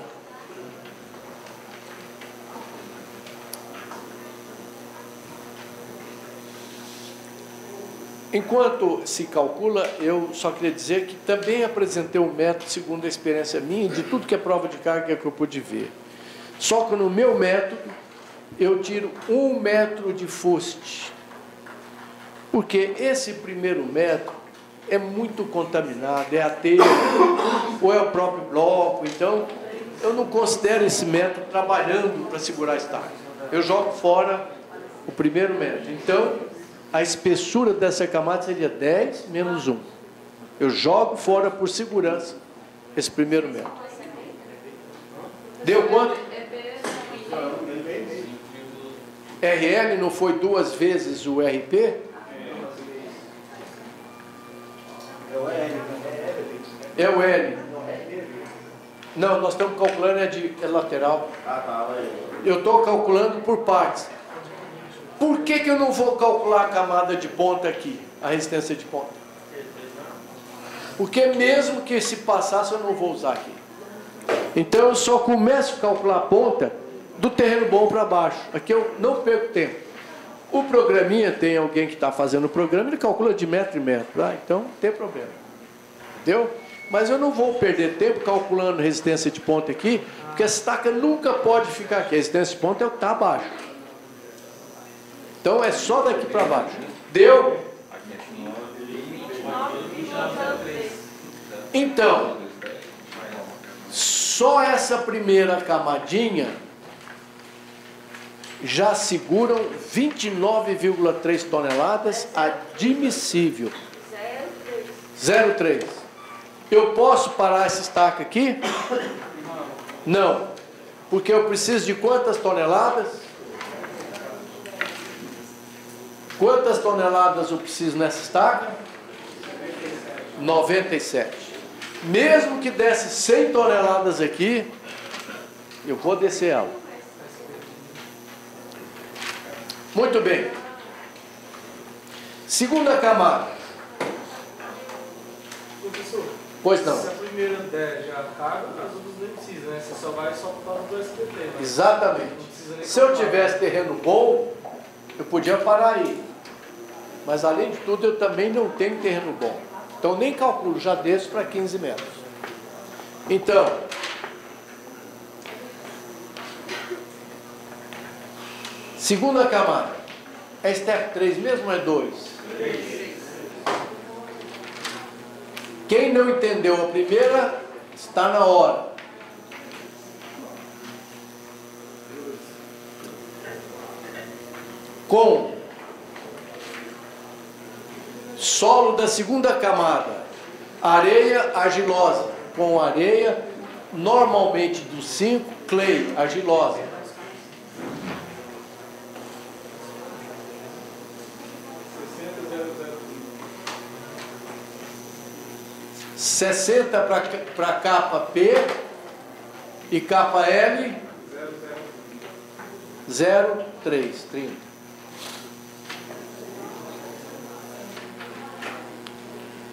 enquanto se calcula, eu só queria dizer que também apresentei um método segundo a experiência minha, de tudo que é prova de carga que eu pude ver. Só que no meu método, eu tiro 1 metro de fuste. Porque esse primeiro método é muito contaminado, é aterro, ou é o próprio bloco. Então, eu não considero esse método trabalhando para segurar a estaca. Eu jogo fora o primeiro método. Então, a espessura dessa camada seria 10 menos 1. Eu jogo fora por segurança esse primeiro método. Deu quanto? RL não foi 2 vezes o RP? É o L. Não, nós estamos calculando é lateral. Eu estou calculando por partes. Por que eu não vou calcular a camada de ponta aqui? A resistência de ponta? Porque mesmo que se passasse, eu não vou usar aqui. Então eu só começo a calcular a ponta do terreno bom para baixo. Aqui eu não perco tempo. O programinha, tem alguém que está fazendo o programa, ele calcula de metro em metro. Tá? Então não tem problema. Entendeu? Mas eu não vou perder tempo calculando resistência de ponta aqui, porque essa estaca nunca pode ficar aqui. A resistência de ponta é o que está abaixo. Então é só daqui para baixo. Deu? Então, só essa primeira camadinha já seguram 29,3 toneladas admissível. 0,3. Eu posso parar essa estaca aqui? Não. Porque eu preciso de quantas toneladas? Quantas toneladas eu preciso nessa estaca? 97. Mesmo que desse 100 toneladas aqui, eu vou descer ela. Muito bem. Segunda camada. Professor, Pois não. se a primeira der já carga, as outras nem precisam, né? Você só vai só por causa do SPT. Né? Exatamente. Se eu tivesse terreno bom, eu podia parar aí. Mas além de tudo, eu também não tenho terreno bom. Então nem calculo, já desço para 15 metros. Então, segunda camada. É step 3 mesmo ou é 2? 3. Quem não entendeu a primeira, está na hora. Com solo da segunda camada, areia argilosa, com areia normalmente do 5, clay, argilosa. 60 para capa P e capa L 0,3, 30.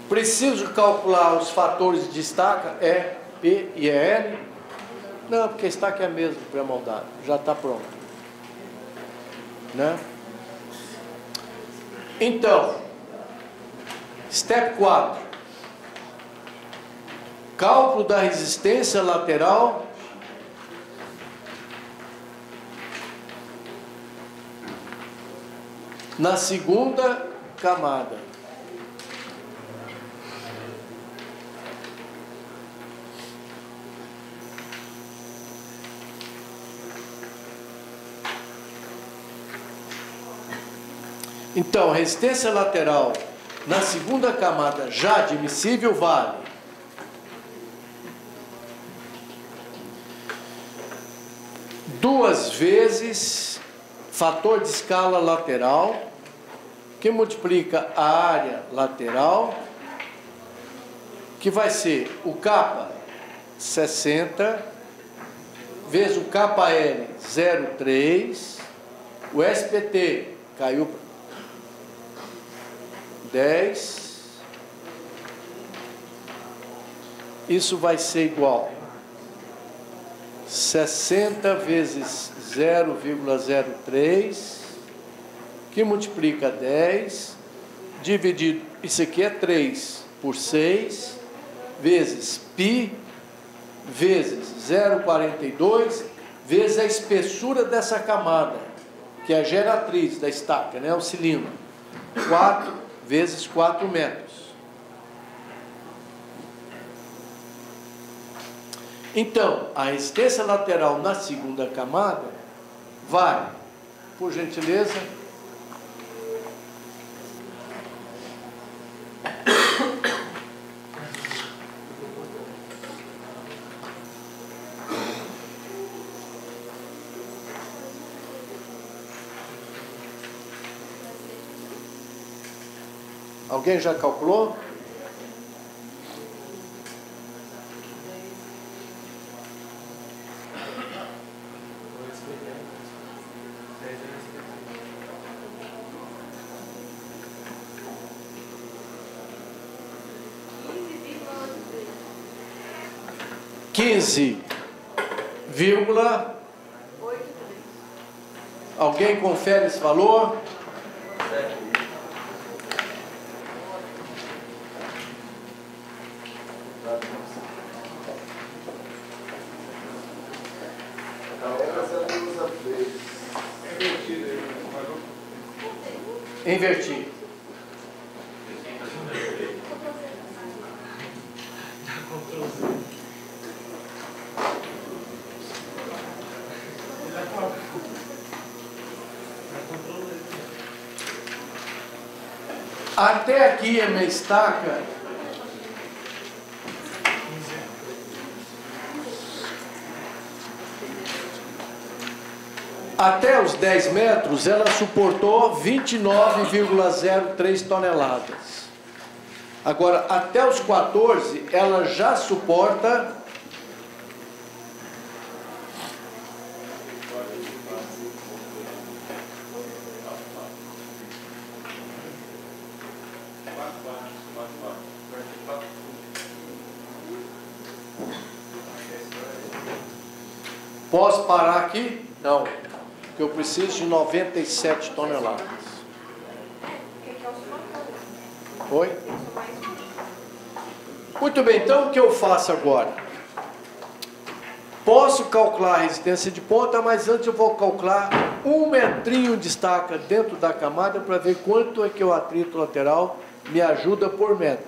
Preciso calcular os fatores de estaca, E, P e L? Não, porque a estaca é a mesma pré-moldada, já está pronto. Né? Então, step 4. Cálculo da resistência lateral na segunda camada. Então, resistência lateral na segunda camada já admissível vale 2 vezes fator de escala lateral, que multiplica a área lateral, que vai ser o K 60 vezes o KL 0,3, o SPT caiu para 10, isso vai ser igual 60 vezes 0,03, que multiplica 10, dividido, isso aqui é 3 por 6, vezes π, vezes 0,42, vezes a espessura dessa camada, que é a geratriz da estaca, né, o cilindro, 4 vezes 4 metros. Então, a resistência lateral na segunda camada vai, por gentileza, alguém já calculou? Alguém confere esse valor? Inverti. Até aqui a minha estaca até os 10 metros ela suportou 29,03 toneladas. Agora, até os 14 ela já suporta 44. Posso parar aqui? Não, porque eu preciso de 97 toneladas. Oi? Muito bem, então o que eu faço agora? Posso calcular a resistência de ponta, mas antes eu vou calcular 1 metrinho de estaca dentro da camada para ver quanto é que o atrito lateral me ajuda por metro.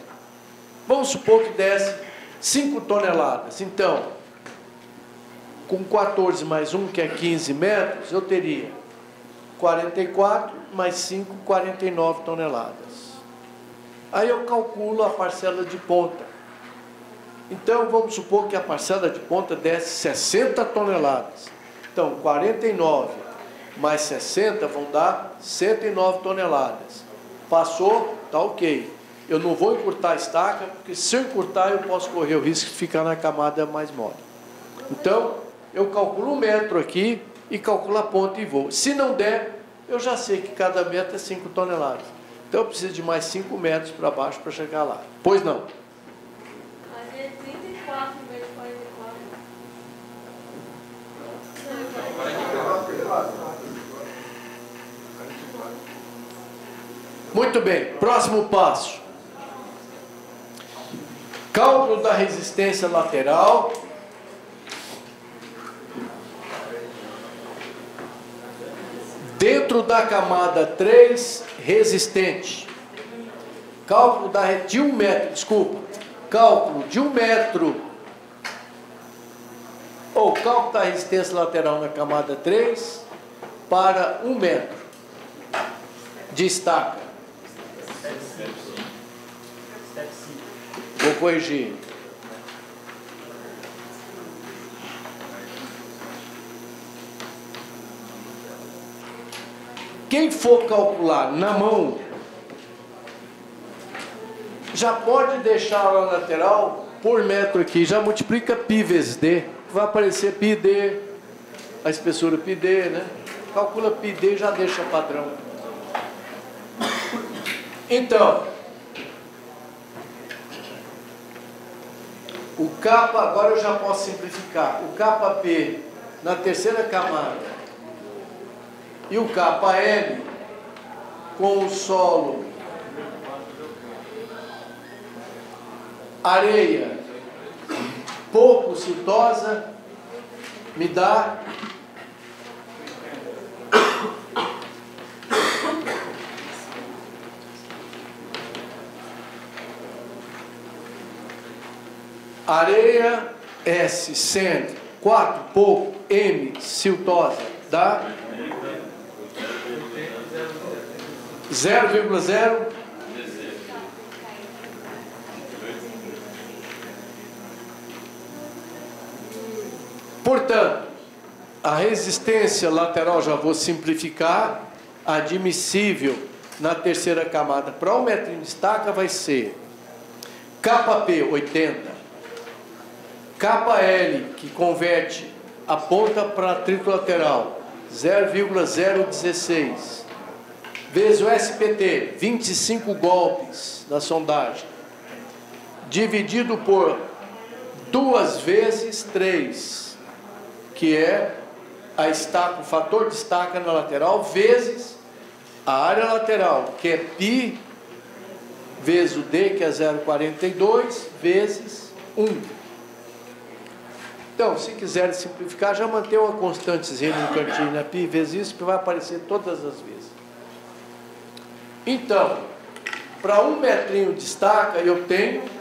Vamos supor que desse 5 toneladas. Então, com 14 mais 1, que é 15 metros, eu teria 44 mais 5, 49 toneladas. Aí eu calculo a parcela de ponta. Então, vamos supor que a parcela de ponta desse 60 toneladas. Então, 49 mais 60 vão dar 109 toneladas. Passou, tá ok. Eu não vou encurtar a estaca, porque se eu encurtar, eu posso correr o risco de ficar na camada mais mole. Então, eu calculo 1 metro aqui e calculo a ponta e vou. Se não der, eu já sei que cada metro é 5 toneladas. Então, eu preciso de mais 5 metros para baixo para chegar lá. Pois não? Mas é 34 vezes 44. Muito bem, próximo passo. Cálculo da resistência lateral. Dentro da camada 3, resistente. Cálculo de 1 metro, desculpa. Cálculo de 1 metro. Ou cálculo da resistência lateral na camada 3 para 1 metro de estaca. Vou corrigir. Quem for calcular na mão, já pode deixar a lateral por metro aqui, já multiplica π vezes d, vai aparecer πd, a espessura πd, né? Calcula πd e já deixa padrão. Então, o capa, agora eu já posso simplificar, o kp na terceira camada e o kl com o solo, areia pouco siltosa, me dá areia S sendo 4 pouco M siltosa dá 0,0. Portanto, a resistência lateral, já vou simplificar, admissível na terceira camada para 1 metro de estaca vai ser kp 80, KL, que converte a ponta para atrito lateral, 0,016, vezes o SPT, 25 golpes na sondagem, dividido por 2 vezes 3, que é a estaca, o fator de estaca na lateral, vezes a área lateral, que é π, vezes o D, que é 0,42, vezes 1. Então, se quiserem simplificar, já mantém uma constantezinha no cantinho, né? π vezes isso, que vai aparecer todas as vezes. Então, para 1 metrinho de estaca, eu tenho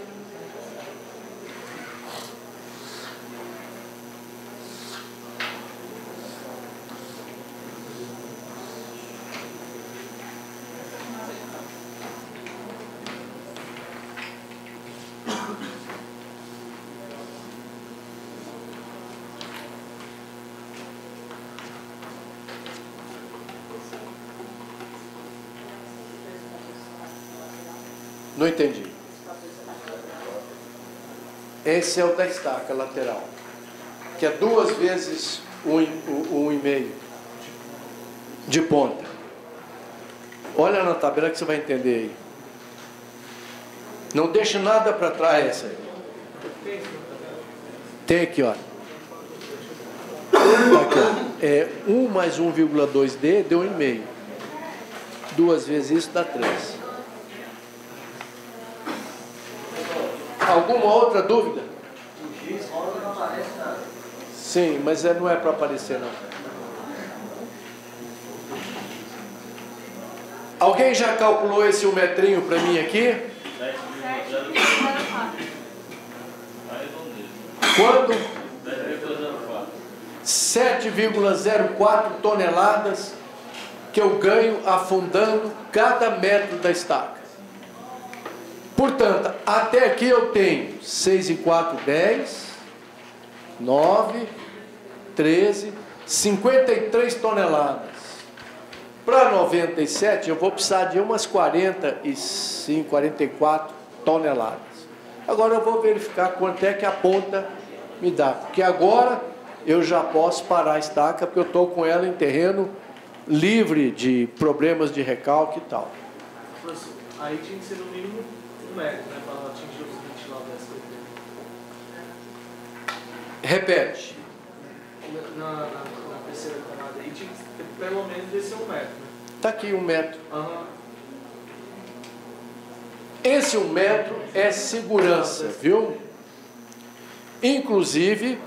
Não entendi. Esse é o da estaca lateral, que é 2 vezes 1,5 de ponta. Olha na tabela que você vai entender aí. Não deixe nada para trás essa aí. Tem aqui, ó. Tá aqui, ó. É 1 mais 1,2D deu 1,5. 2 vezes isso dá 3. Alguma outra dúvida? O X roda não aparece nada. Sim, mas não é para aparecer não. Alguém já calculou esse 1 metrinho para mim aqui? 7,04. Quanto? 7,04. 7,04 toneladas que eu ganho afundando cada metro da estaca. Portanto, até aqui eu tenho 6 e 4, 10, 9, 13, 53 toneladas. Para 97, eu vou precisar de umas 45, 44 toneladas. Agora eu vou verificar quanto é que a ponta me dá. Porque agora eu já posso parar a estaca, porque eu estou com ela em terreno livre de problemas de recalque e tal. Aí tinha que ser no mínimo 1 metro, né, para atingir os 20 lá do SPT. Repete. Na terceira camada aí tinha que pelo menos descer 1 metro, né? Está aqui 1 metro. Aham. Esse 1 metro é segurança, viu? Inclusive,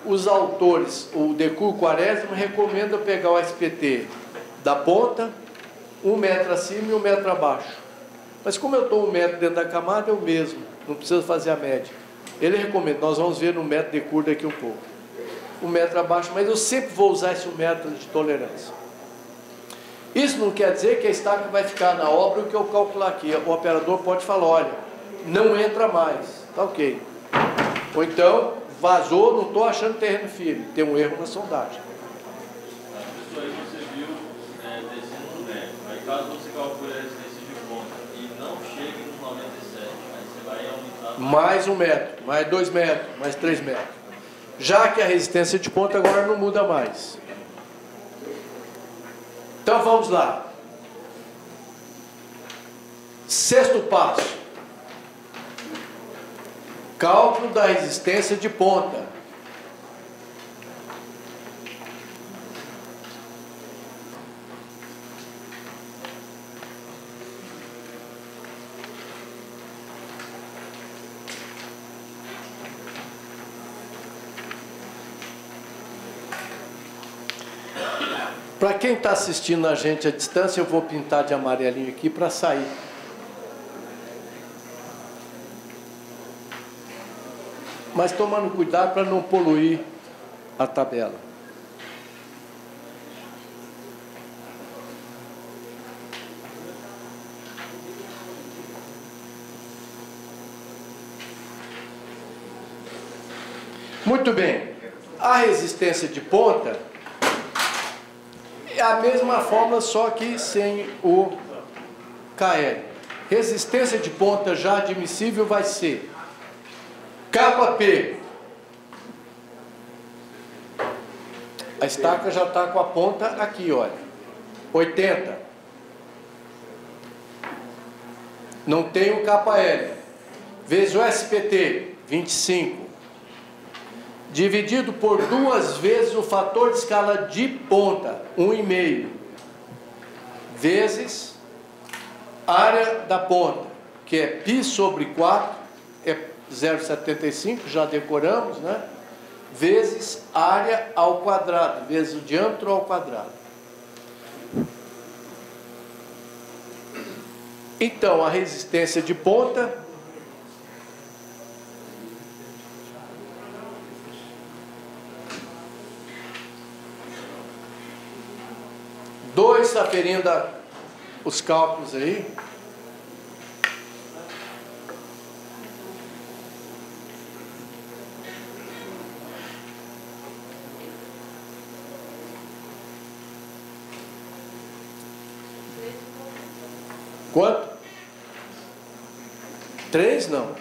os autores, o Decur Quaresma recomenda pegar o SPT da ponta, 1 metro acima e 1 metro abaixo. Mas como eu estou 1 metro dentro da camada, é o mesmo, não precisa fazer a média. Ele recomenda, nós vamos ver no método Decur daqui um pouco. 1 metro abaixo, mas eu sempre vou usar esse 1 metro de tolerância. Isso não quer dizer que a estaca vai ficar na obra o que eu calcular aqui. O operador pode falar, olha, não entra mais, tá ok. Ou então, vazou, não estou achando terreno firme, tem um erro na sondagem. Isso aí você viu descendo no médio. Aí caso você calcule a resistência de ponta e não chegue nos 97, aí você vai aumentar... Mais 1 metro, mais 2 metros, mais 3 metros. Já que a resistência de ponta agora não muda mais. Então vamos lá. 6º passo. Cálculo da resistência de ponta. Para quem está assistindo a gente à distância, eu vou pintar de amarelinho aqui para sair. Mas tomando cuidado para não poluir a tabela. Muito bem. A resistência de ponta é a mesma fórmula, só que sem o KL. Resistência de ponta já admissível vai ser KP. A estaca já está com a ponta aqui, olha. 80. Não tem o KL. Vezes o SPT, 25. Dividido por 2 vezes o fator de escala de ponta, 1,5. Vezes área da ponta, que é π sobre 4, é 0,75, já decoramos, né? Vezes área ao quadrado, vezes o diâmetro ao quadrado. Então, a resistência de ponta está ferindo os cálculos aí. Quanto? 3 não.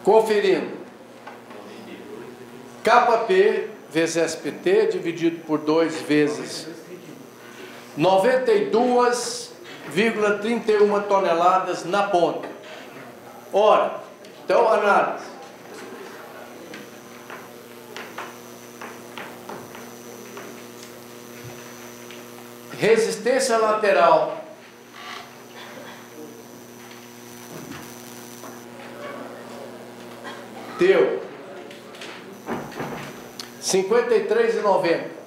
Conferindo. KP vezes SPT dividido por 2 vezes 92,31 toneladas na ponta. Ora, então análise. Resistência lateral deu 53,90.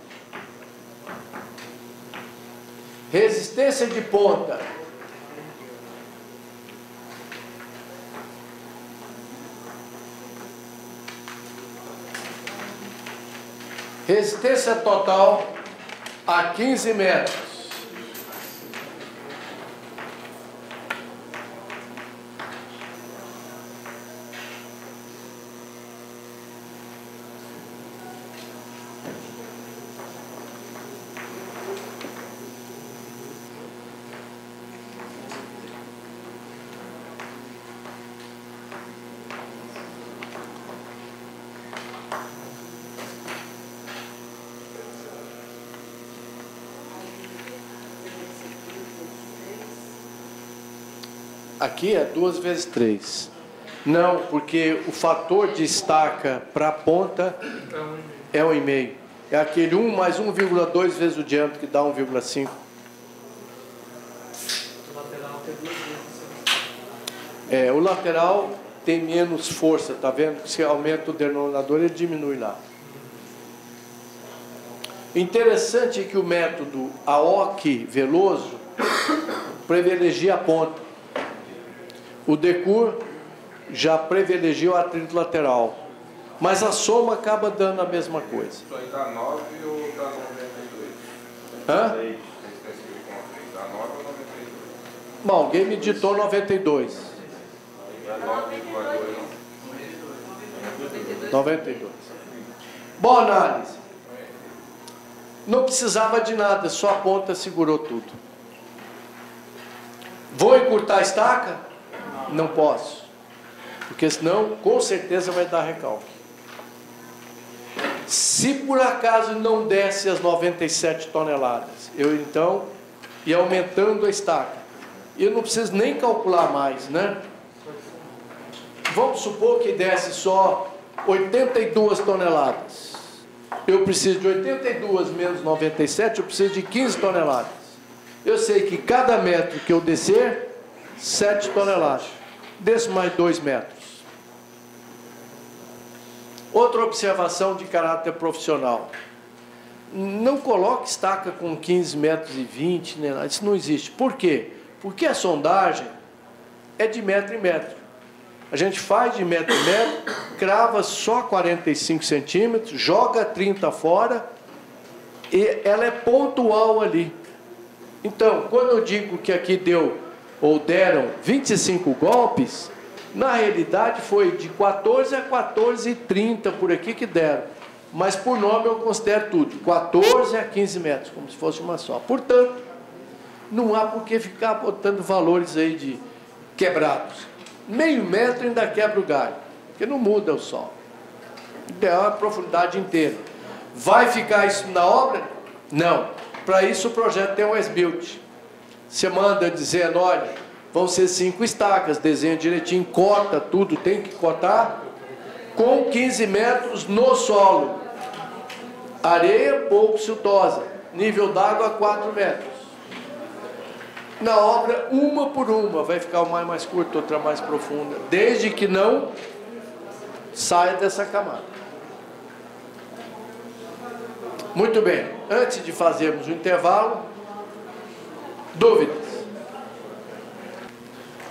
Resistência de ponta resistência total a 15 metros. Aqui é 2 vezes 3. Não, porque o fator de estaca para a ponta é 1,5. É aquele 1 mais 1,2 vezes o diâmetro, que dá 1,5. Bater duas vezes. O lateral tem menos força, tá vendo? Se aumenta o denominador, ele diminui lá. Interessante que o método Aoki Veloso privilegia a ponta. O Decur já privilegia o atrito lateral. Mas a soma acaba dando a mesma coisa. Isso aí dá 9 ou dá 92? Hã? Dá 9 ou 92? Bom, alguém me ditou 92. Dá 9,2. 92. Boa análise. Não precisava de nada, só a ponta segurou tudo. Vou encurtar a estaca? Não posso. Porque senão, com certeza, vai dar recalque. Se por acaso não desse as 97 toneladas, eu então ia aumentando a estaca. E eu não preciso nem calcular mais, né? Vamos supor que desse só 82 toneladas. Eu preciso de 82 menos 97, eu preciso de 15 toneladas. Eu sei que cada metro que eu descer, 7 toneladas. Desço mais 2 metros. Outra observação de caráter profissional. Não coloque estaca com 15 metros e 20, né? Isso não existe. Por quê? Porque a sondagem é de metro em metro. A gente faz de metro em metro, crava só 45 centímetros, joga 30 fora e ela é pontual ali. Então, quando eu digo que aqui deu ou deram 25 golpes, na realidade foi de 14 a 14,30 por aqui que deram. Mas por nome eu considero tudo, 14 a 15 metros, como se fosse uma só. Portanto, não há por que ficar botando valores aí de quebrados. Meio metro ainda quebra o galho, porque não muda o sol. O ideal é a profundidade inteira. Vai ficar isso na obra? Não. Para isso o projeto tem um as-built. Você manda dizendo, olha, vão ser 5 estacas, desenha direitinho, cota tudo, tem que cotar, com 15 metros no solo. Areia pouco siltosa, nível d'água 4 metros. Na obra, uma por uma, vai ficar uma mais curta, outra mais profunda, desde que não saia dessa camada. Muito bem, antes de fazermos o intervalo, dúvidas?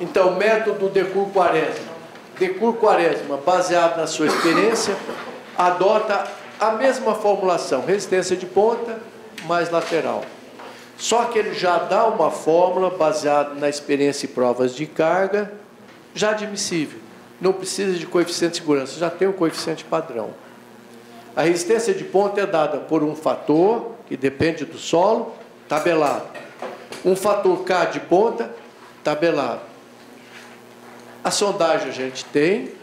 Então, método Decur Quaresma. Decur Quaresma, baseado na sua experiência, adota a mesma formulação, resistência de ponta mais lateral. Só que ele já dá uma fórmula baseada na experiência e provas de carga, já admissível. Não precisa de coeficiente de segurança, já tem um coeficiente padrão. A resistência de ponta é dada por um fator, que depende do solo, tabelado. Um fator K de ponta, tabelado. A sondagem a gente tem,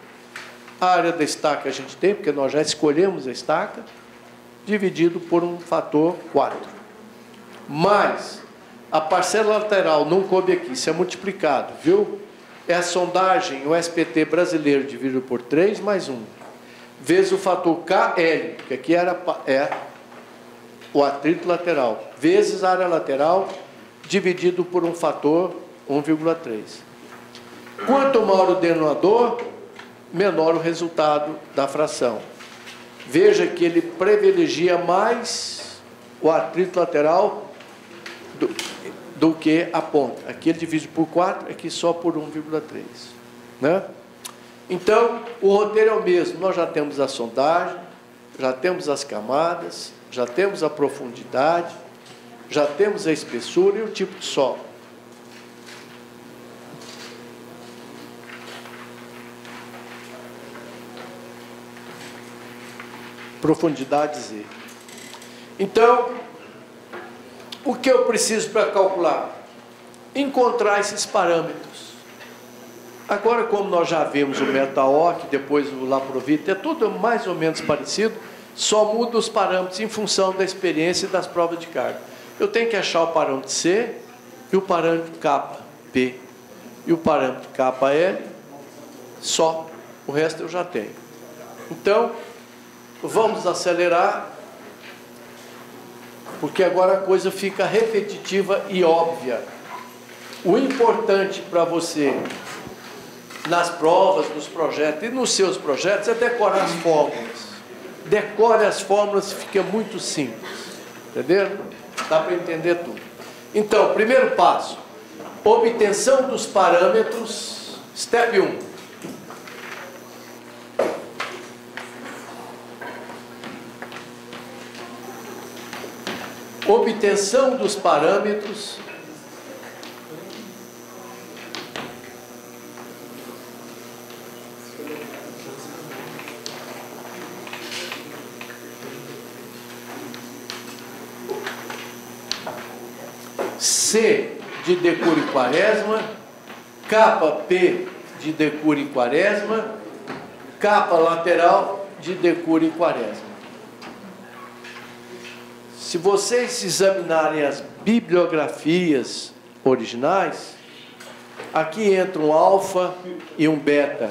a área da estaca a gente tem, porque nós já escolhemos a estaca, dividido por um fator 4. Mas a parcela lateral não coube aqui, isso é multiplicado, viu? É a sondagem, o SPT brasileiro dividido por 3 mais 1, vezes o fator KL, que aqui é o atrito lateral, vezes a área lateral, dividido por um fator 1,3. Quanto maior o denominador, menor o resultado da fração. Veja que ele privilegia mais o atrito lateral do que a ponta. Aqui ele divide por 4, aqui só por 1,3. Né? Então, o roteiro é o mesmo. Nós já temos a sondagem, já temos as camadas, já temos a profundidade, já temos a espessura e o tipo de solo. Profundidade Z. Então, o que eu preciso para calcular? Encontrar esses parâmetros. Agora, como nós já vimos o Meta-OC, depois o Laprovita, é tudo mais ou menos parecido, só muda os parâmetros em função da experiência e das provas de carga. Eu tenho que achar o parâmetro C e o parâmetro KP. E o parâmetro KL, só. O resto eu já tenho. Então, vamos acelerar, porque agora a coisa fica repetitiva e óbvia. O importante para você, nas provas, nos projetos e nos seus projetos, é decorar as fórmulas. Decore as fórmulas, fica muito simples. Entenderam? Dá para entender tudo. Então, primeiro passo, obtenção dos parâmetros, step 1. Obtenção dos parâmetros C de decura e quaresma, capa P de decura e quaresma, capa lateral de decura e quaresma. Se vocês examinarem as bibliografias originais, aqui entra um alfa e um beta.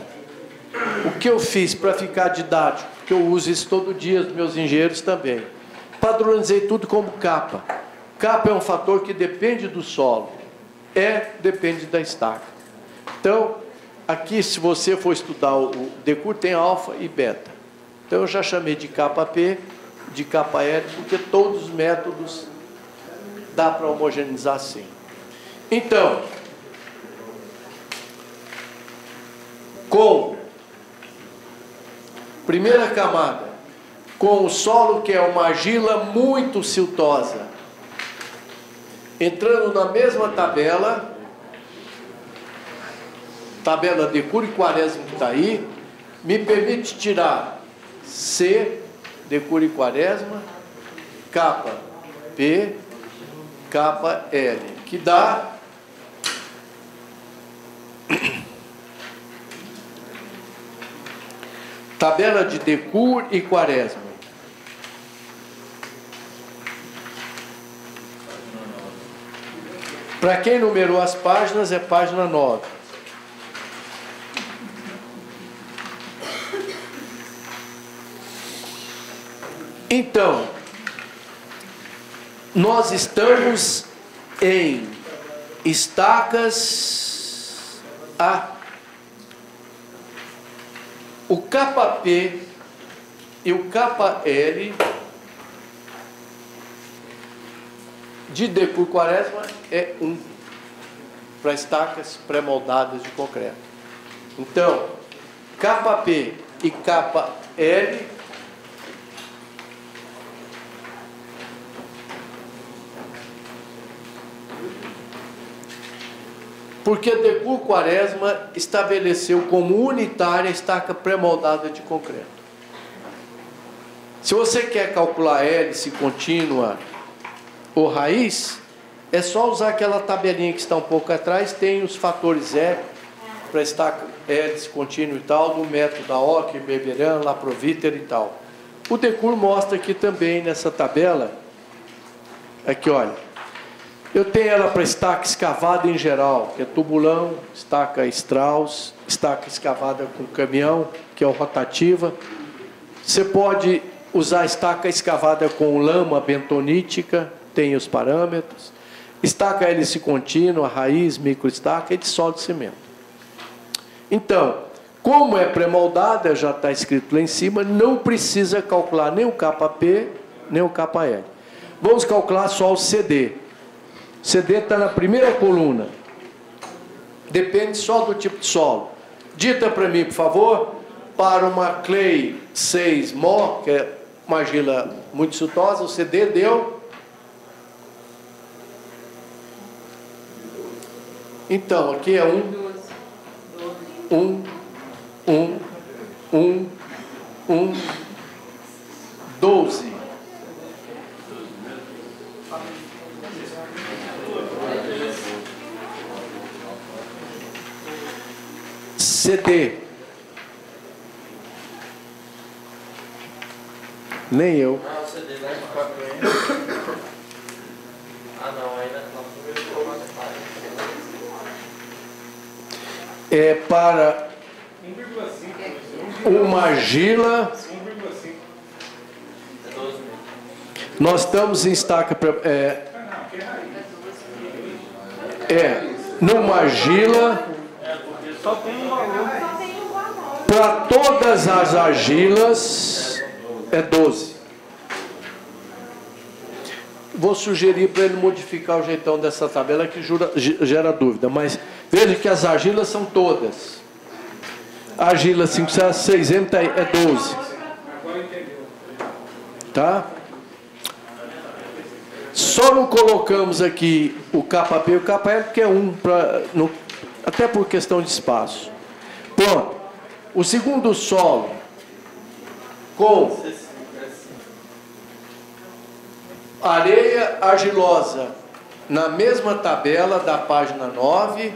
O que eu fiz para ficar didático, porque eu uso isso todo dia, os meus engenheiros também, padronizei tudo como capa. Capa é um fator que depende do solo, depende da estaca. Então, aqui, se você for estudar o decur, tem alfa e beta. Então, eu já chamei de capa P, de capa L, porque todos os métodos dá para homogeneizar assim. Então, com primeira camada, com o solo que é uma argila muito siltosa, entrando na mesma tabela decura e quaresma que está aí, me permite tirar C, decura e quaresma, capa P, capa L, que dá tabela de decur e quaresma. Para quem numerou as páginas, é página 9. Então, nós estamos em estacas A. O capa P e o capa L de decur quaresma é 1 para estacas pré-moldadas de concreto. Então, capa P e capa L porque decur quaresma estabeleceu como unitária a estaca pré-moldada de concreto. Se você quer calcular hélice contínua ou raiz, é só usar aquela tabelinha que está um pouco atrás, tem os fatores E para estaca hélice contínua e tal, do método da Ocker, Beberan, Laproviter e tal. O decur mostra aqui também nessa tabela, aqui olha, eu tenho ela para estaca escavada em geral, que é tubulão, estaca Strauss, estaca escavada com caminhão, que é o rotativa. Você pode usar estaca escavada com lama bentonítica, tem os parâmetros. Estaca hélice contínua, raiz, microestaca e de solo de cimento. Então, como é pré-moldada, já está escrito lá em cima, não precisa calcular nem o capa P, nem o capa L. Vamos calcular só o CD. CD está na primeira coluna. Depende só do tipo de solo. Dita para mim, por favor, para uma Clay 6 Mo, que é uma argila muito siltosa, o CD deu. Então, aqui é 12. CD. Nem eu. Ah, o CD vai ficar bem. Ah, não, ainda não. É para 1,5. uma argila. 1,5. Nós estamos em estaca. numa argila, Só tem um valor. para todas as argilas é 12. Vou sugerir para ele modificar o jeitão dessa tabela que gera dúvida, mas veja que as argilas são todas. A argila 5,6M é 12. Tá? Só não colocamos aqui o KP e o KL porque é um, até por questão de espaço. Pronto. O segundo solo com areia argilosa na mesma tabela da página 9.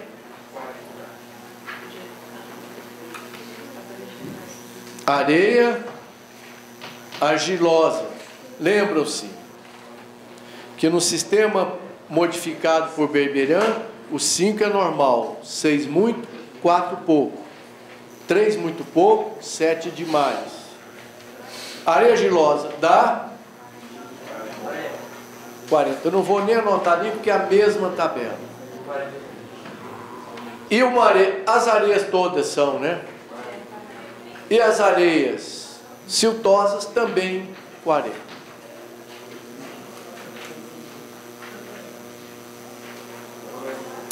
Areia argilosa. Lembram-se que no sistema modificado por Berberian, o 5 é normal, 6 muito, 4 pouco, 3 muito pouco, 7 demais. Areia argilosa dá 40. Eu não vou nem anotar ali porque é a mesma tabela. E as areias todas são, né? E as areias siltosas também 40.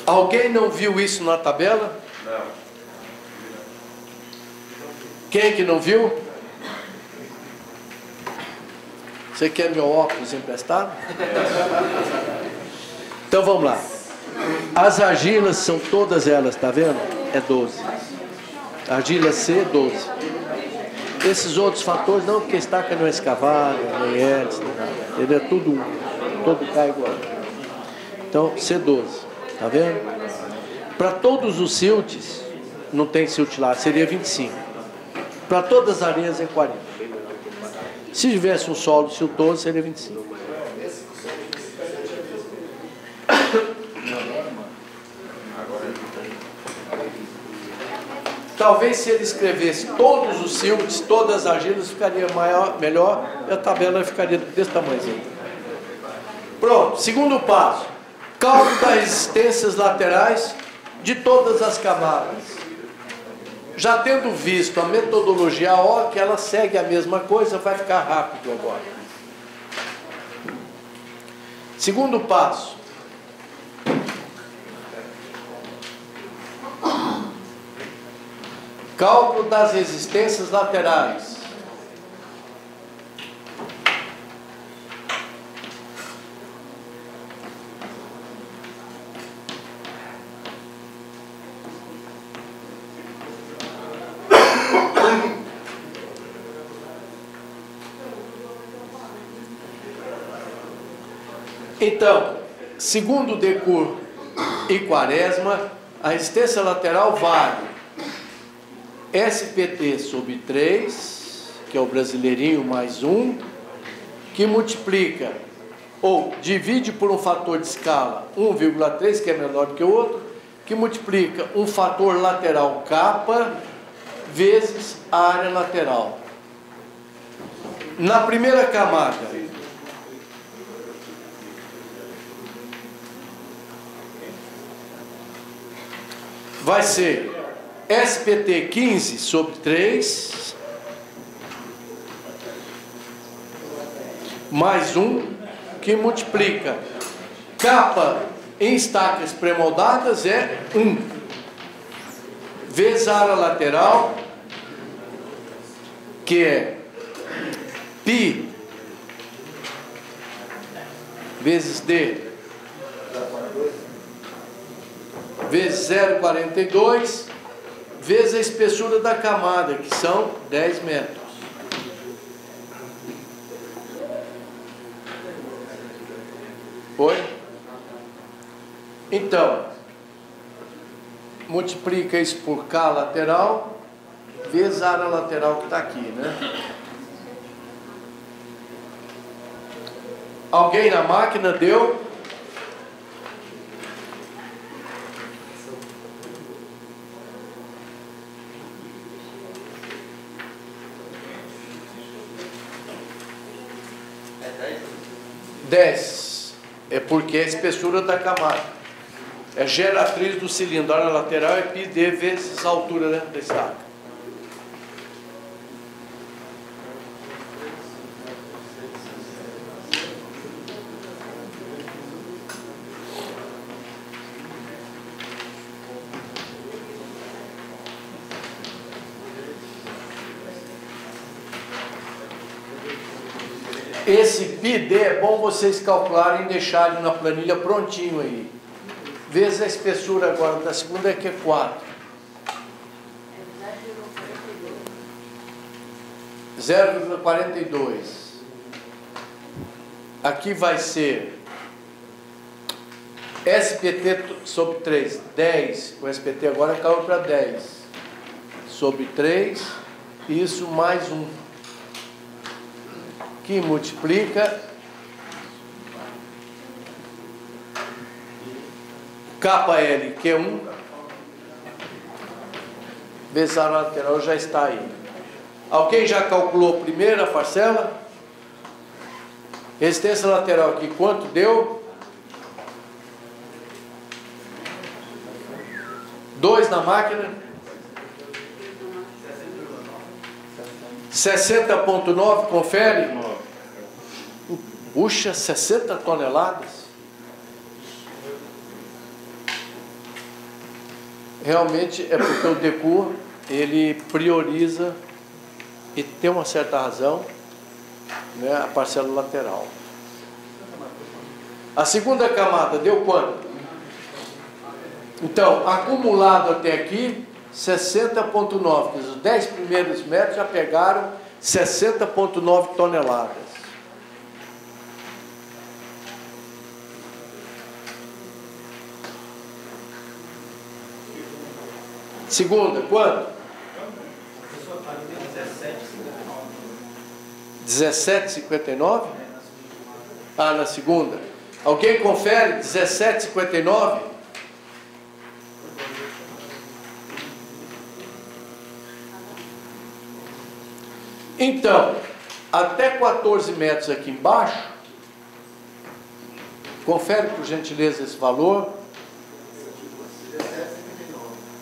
Alguém não viu isso na tabela? Não. Quem que não viu? Você quer meu óculos emprestado? Então vamos lá. As argilas são todas elas, tá vendo? É 12. Argila C, 12. Esses outros fatores não, porque estaca não é escavada, nem hélice, nem nada. Ele é tudo um. Todo cai igual. Então, C12. Tá vendo? Para todos os siltes, não tem silt lá, seria 25. Para todas as areias é 40. Se tivesse um solo siltoso, seria 25. Talvez se ele escrevesse todos os siltes, todas as argilas, ficaria melhor, e a tabela ficaria desse tamanhozinho. Pronto, segundo passo. Cálculo das resistências laterais de todas as camadas. Já tendo visto a metodologia AO, que ela segue a mesma coisa, vai ficar rápido agora. Segundo passo. Cálculo das resistências laterais. Então, segundo Decur e Quaresma, a resistência lateral vale SPT sobre 3, que é o brasileirinho mais 1, que multiplica ou divide por um fator de escala 1,3, que é menor do que o outro, que multiplica um fator lateral kappa vezes a área lateral. Na primeira camada, vai ser SPT 15 sobre 3, mais 1, que multiplica kappa em estacas pré-moldadas é 1, vezes a área lateral, que é π vezes D, vezes 0,42, vezes a espessura da camada, que são 10 metros. Foi? Então, multiplica isso por K lateral, vezes a área lateral que está aqui, né? Alguém na máquina deu? É 10. É porque é a espessura da camada. É geratriz do cilindro. A área lateral é πd vezes a altura, né, da estaca. Esse πd é bom vocês calcularem e deixarem na planilha prontinho aí. Vezes a espessura agora da segunda é que é 4. 0,42. Aqui vai ser SPT sobre 3, 10. O SPT agora caiu para 10. Sobre 3, isso mais 1. Que multiplica KL, que é 1, vezes a lateral já está aí. Alguém já calculou a primeira parcela? Resistência lateral aqui, quanto deu? 2 na máquina. 60,9, confere. Puxa, 60 toneladas. Realmente é porque o DECUR, ele prioriza, e tem uma certa razão, né, a parcela lateral. A segunda camada deu quanto? Então, acumulado até aqui, 60,9. Os 10 primeiros metros já pegaram 60,9 toneladas. Segunda, quanto? 17,59? Ah, na segunda. Alguém confere? 17,59? Então, até 14 metros aqui embaixo, confere por gentileza esse valor.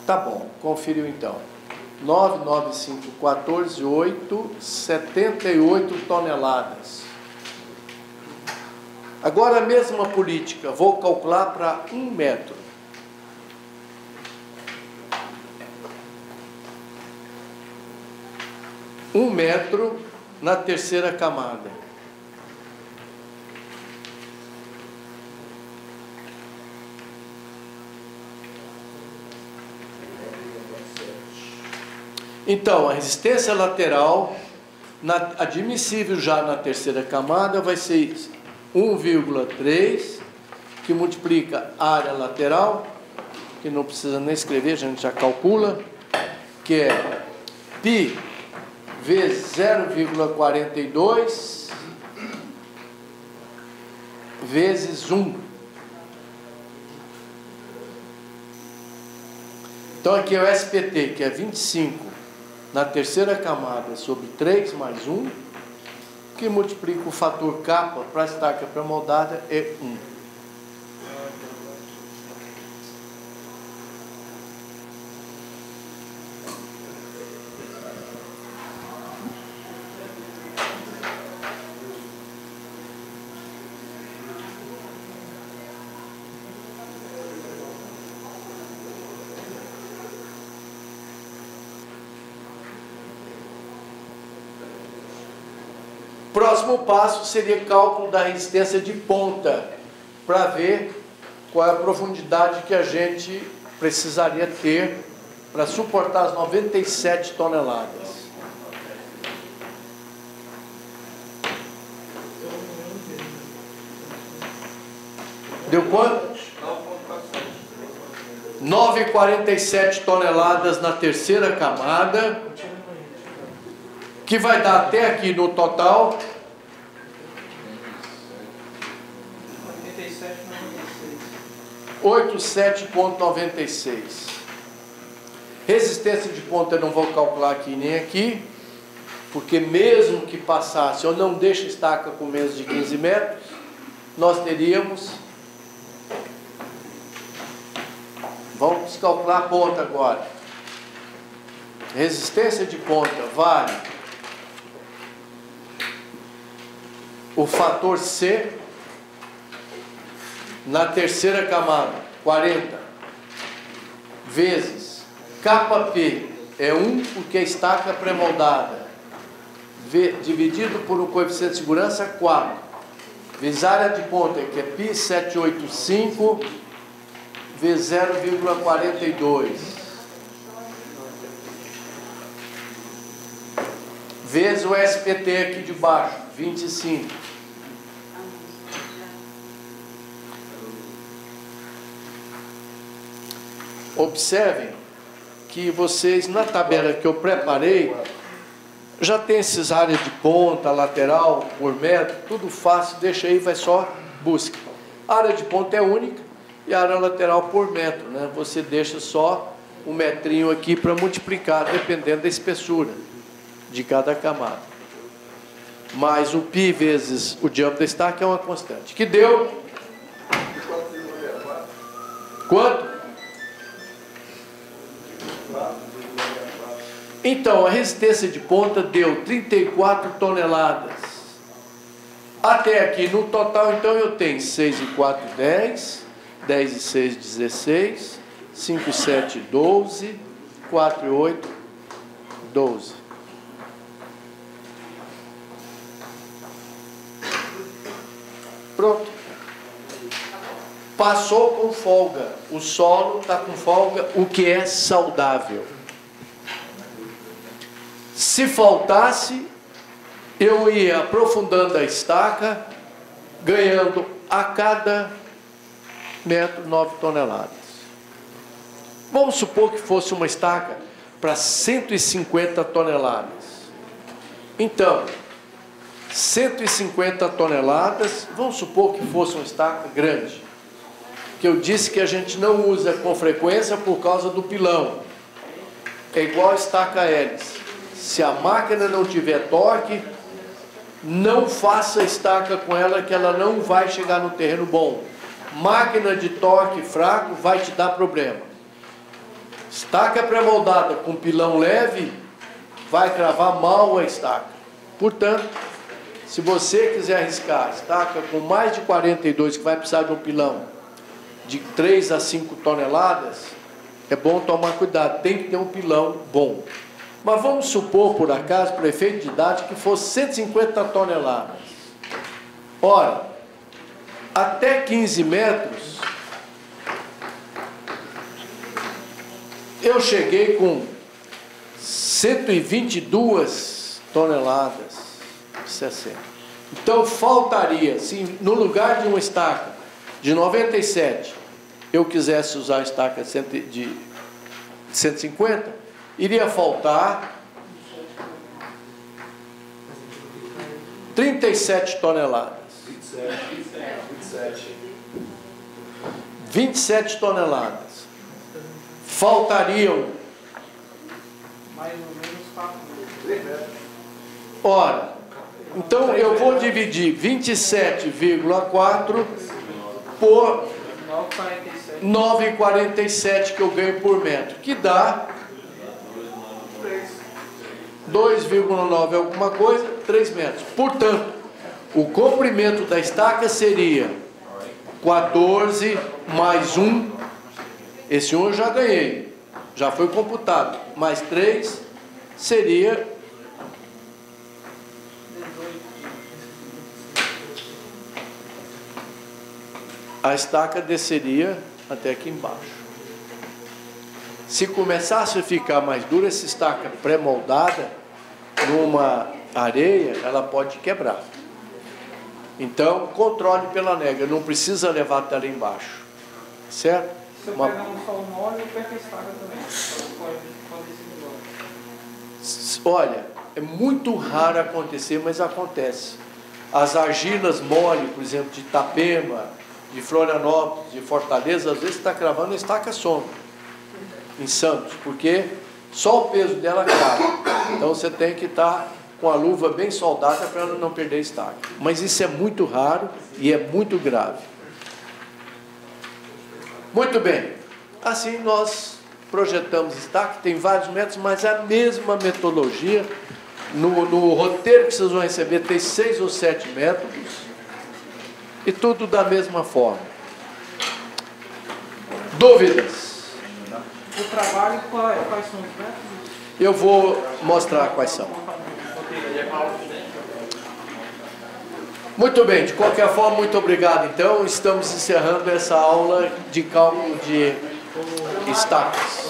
Tá bom, conferiu então. 9, 9, 5, 14, 8, 78 toneladas. Agora a mesma política, vou calcular para 1 metro. Um metro na terceira camada. Então, a resistência lateral, admissível já na terceira camada, vai ser 1,3, que multiplica a área lateral, que não precisa nem escrever, a gente já calcula, que é π vezes 0,42 vezes 1. Então aqui é o SPT, que é 25 na terceira camada sobre 3 mais 1, que multiplica o fator K para a estaca pré-moldada é 1. Próximo passo seria cálculo da resistência de ponta, para ver qual é a profundidade que a gente precisaria ter para suportar as 97 toneladas. Deu quanto? 9,47 toneladas na terceira camada, que vai dar até aqui no total 87,96. Resistência de ponta eu não vou calcular aqui nem aqui, porque mesmo que passasse, eu não deixo estaca com menos de 15 metros, nós teríamos Vamos calcular a ponta agora. Resistência de ponta vale o fator C na terceira camada, 40, vezes KP, é 1 porque a estaca pré-moldada, dividido por um coeficiente de segurança, 4, vezes área de ponta, que é π 785, vezes 0,42, vezes o SPT aqui de baixo, 25. Observem que vocês, na tabela que eu preparei, já tem esses áreas de ponta, lateral, por metro, tudo fácil, deixa aí, vai só busca. A área de ponta é única e a área lateral por metro, né? Você deixa só um metrinho aqui para multiplicar, dependendo da espessura de cada camada. Mas o π vezes o diâmetro da estaca é uma constante. Que deu? Quanto? Então, a resistência de ponta deu 34 toneladas. Até aqui, no total, então, eu tenho 6 e 4, 10, 10 e 6, 16, 5 e 7, 12, 4 e 8, 12. Pronto. Passou com folga. O solo está com folga, o que é saudável. Se faltasse, eu ia aprofundando a estaca, ganhando a cada metro 9 toneladas. Vamos supor que fosse uma estaca para 150 toneladas. Então, 150 toneladas, vamos supor que fosse uma estaca grande, que eu disse que a gente não usa com frequência por causa do pilão. É igual a estaca hélice. Se a máquina não tiver torque, não faça estaca com ela, que ela não vai chegar no terreno bom. Máquina de torque fraco vai te dar problema. Estaca pré-moldada com pilão leve, vai cravar mal a estaca. Portanto, se você quiser arriscar estaca com mais de 42, que vai precisar de um pilão de 3 a 5 toneladas, é bom tomar cuidado, tem que ter um pilão bom. Mas vamos supor, por acaso, para efeito didático, que fosse 150 toneladas. Ora, até 15 metros, eu cheguei com 122 toneladas, 60. Então, faltaria, se no lugar de uma estaca de 97, eu quisesse usar a estaca de 150, iria faltar 37 toneladas. 27 toneladas. Faltariam Mais ou menos 4 metros. Ora, então eu vou dividir 27,4 por 9,47 que eu ganho por metro, que dá 2,9 alguma coisa, 3 metros. Portanto, o comprimento da estaca seria 14 mais 1. Esse 1 eu já ganhei, já foi computado. Mais 3 seria 18. A estaca desceria até aqui embaixo. Se começasse a ficar mais dura, essa estaca pré-moldada, numa areia, ela pode quebrar. Então, controle pela nega, não precisa levar até lá embaixo. Certo? Se eu pegar um sol mole, eu perco a estaca também. Pode ser igual. Olha, é muito raro acontecer, mas acontece. As argilas mole, por exemplo, de Itapema, de Florianópolis, de Fortaleza, às vezes está cravando a estaca sombra em Santos, porque só o peso dela crava. Então você tem que estar com a luva bem soldada para ela não perder a estaca. Mas isso é muito raro e é muito grave. Muito bem. assim nós projetamos estaque, tem vários métodos, mas é a mesma metodologia. No roteiro que vocês vão receber tem 6 ou 7 métodos, e tudo da mesma forma. Dúvidas? O trabalho, quais são os métodos? Eu vou mostrar quais são. Muito bem, de qualquer forma, muito obrigado. Então, estamos encerrando essa aula de cálculo de estaques.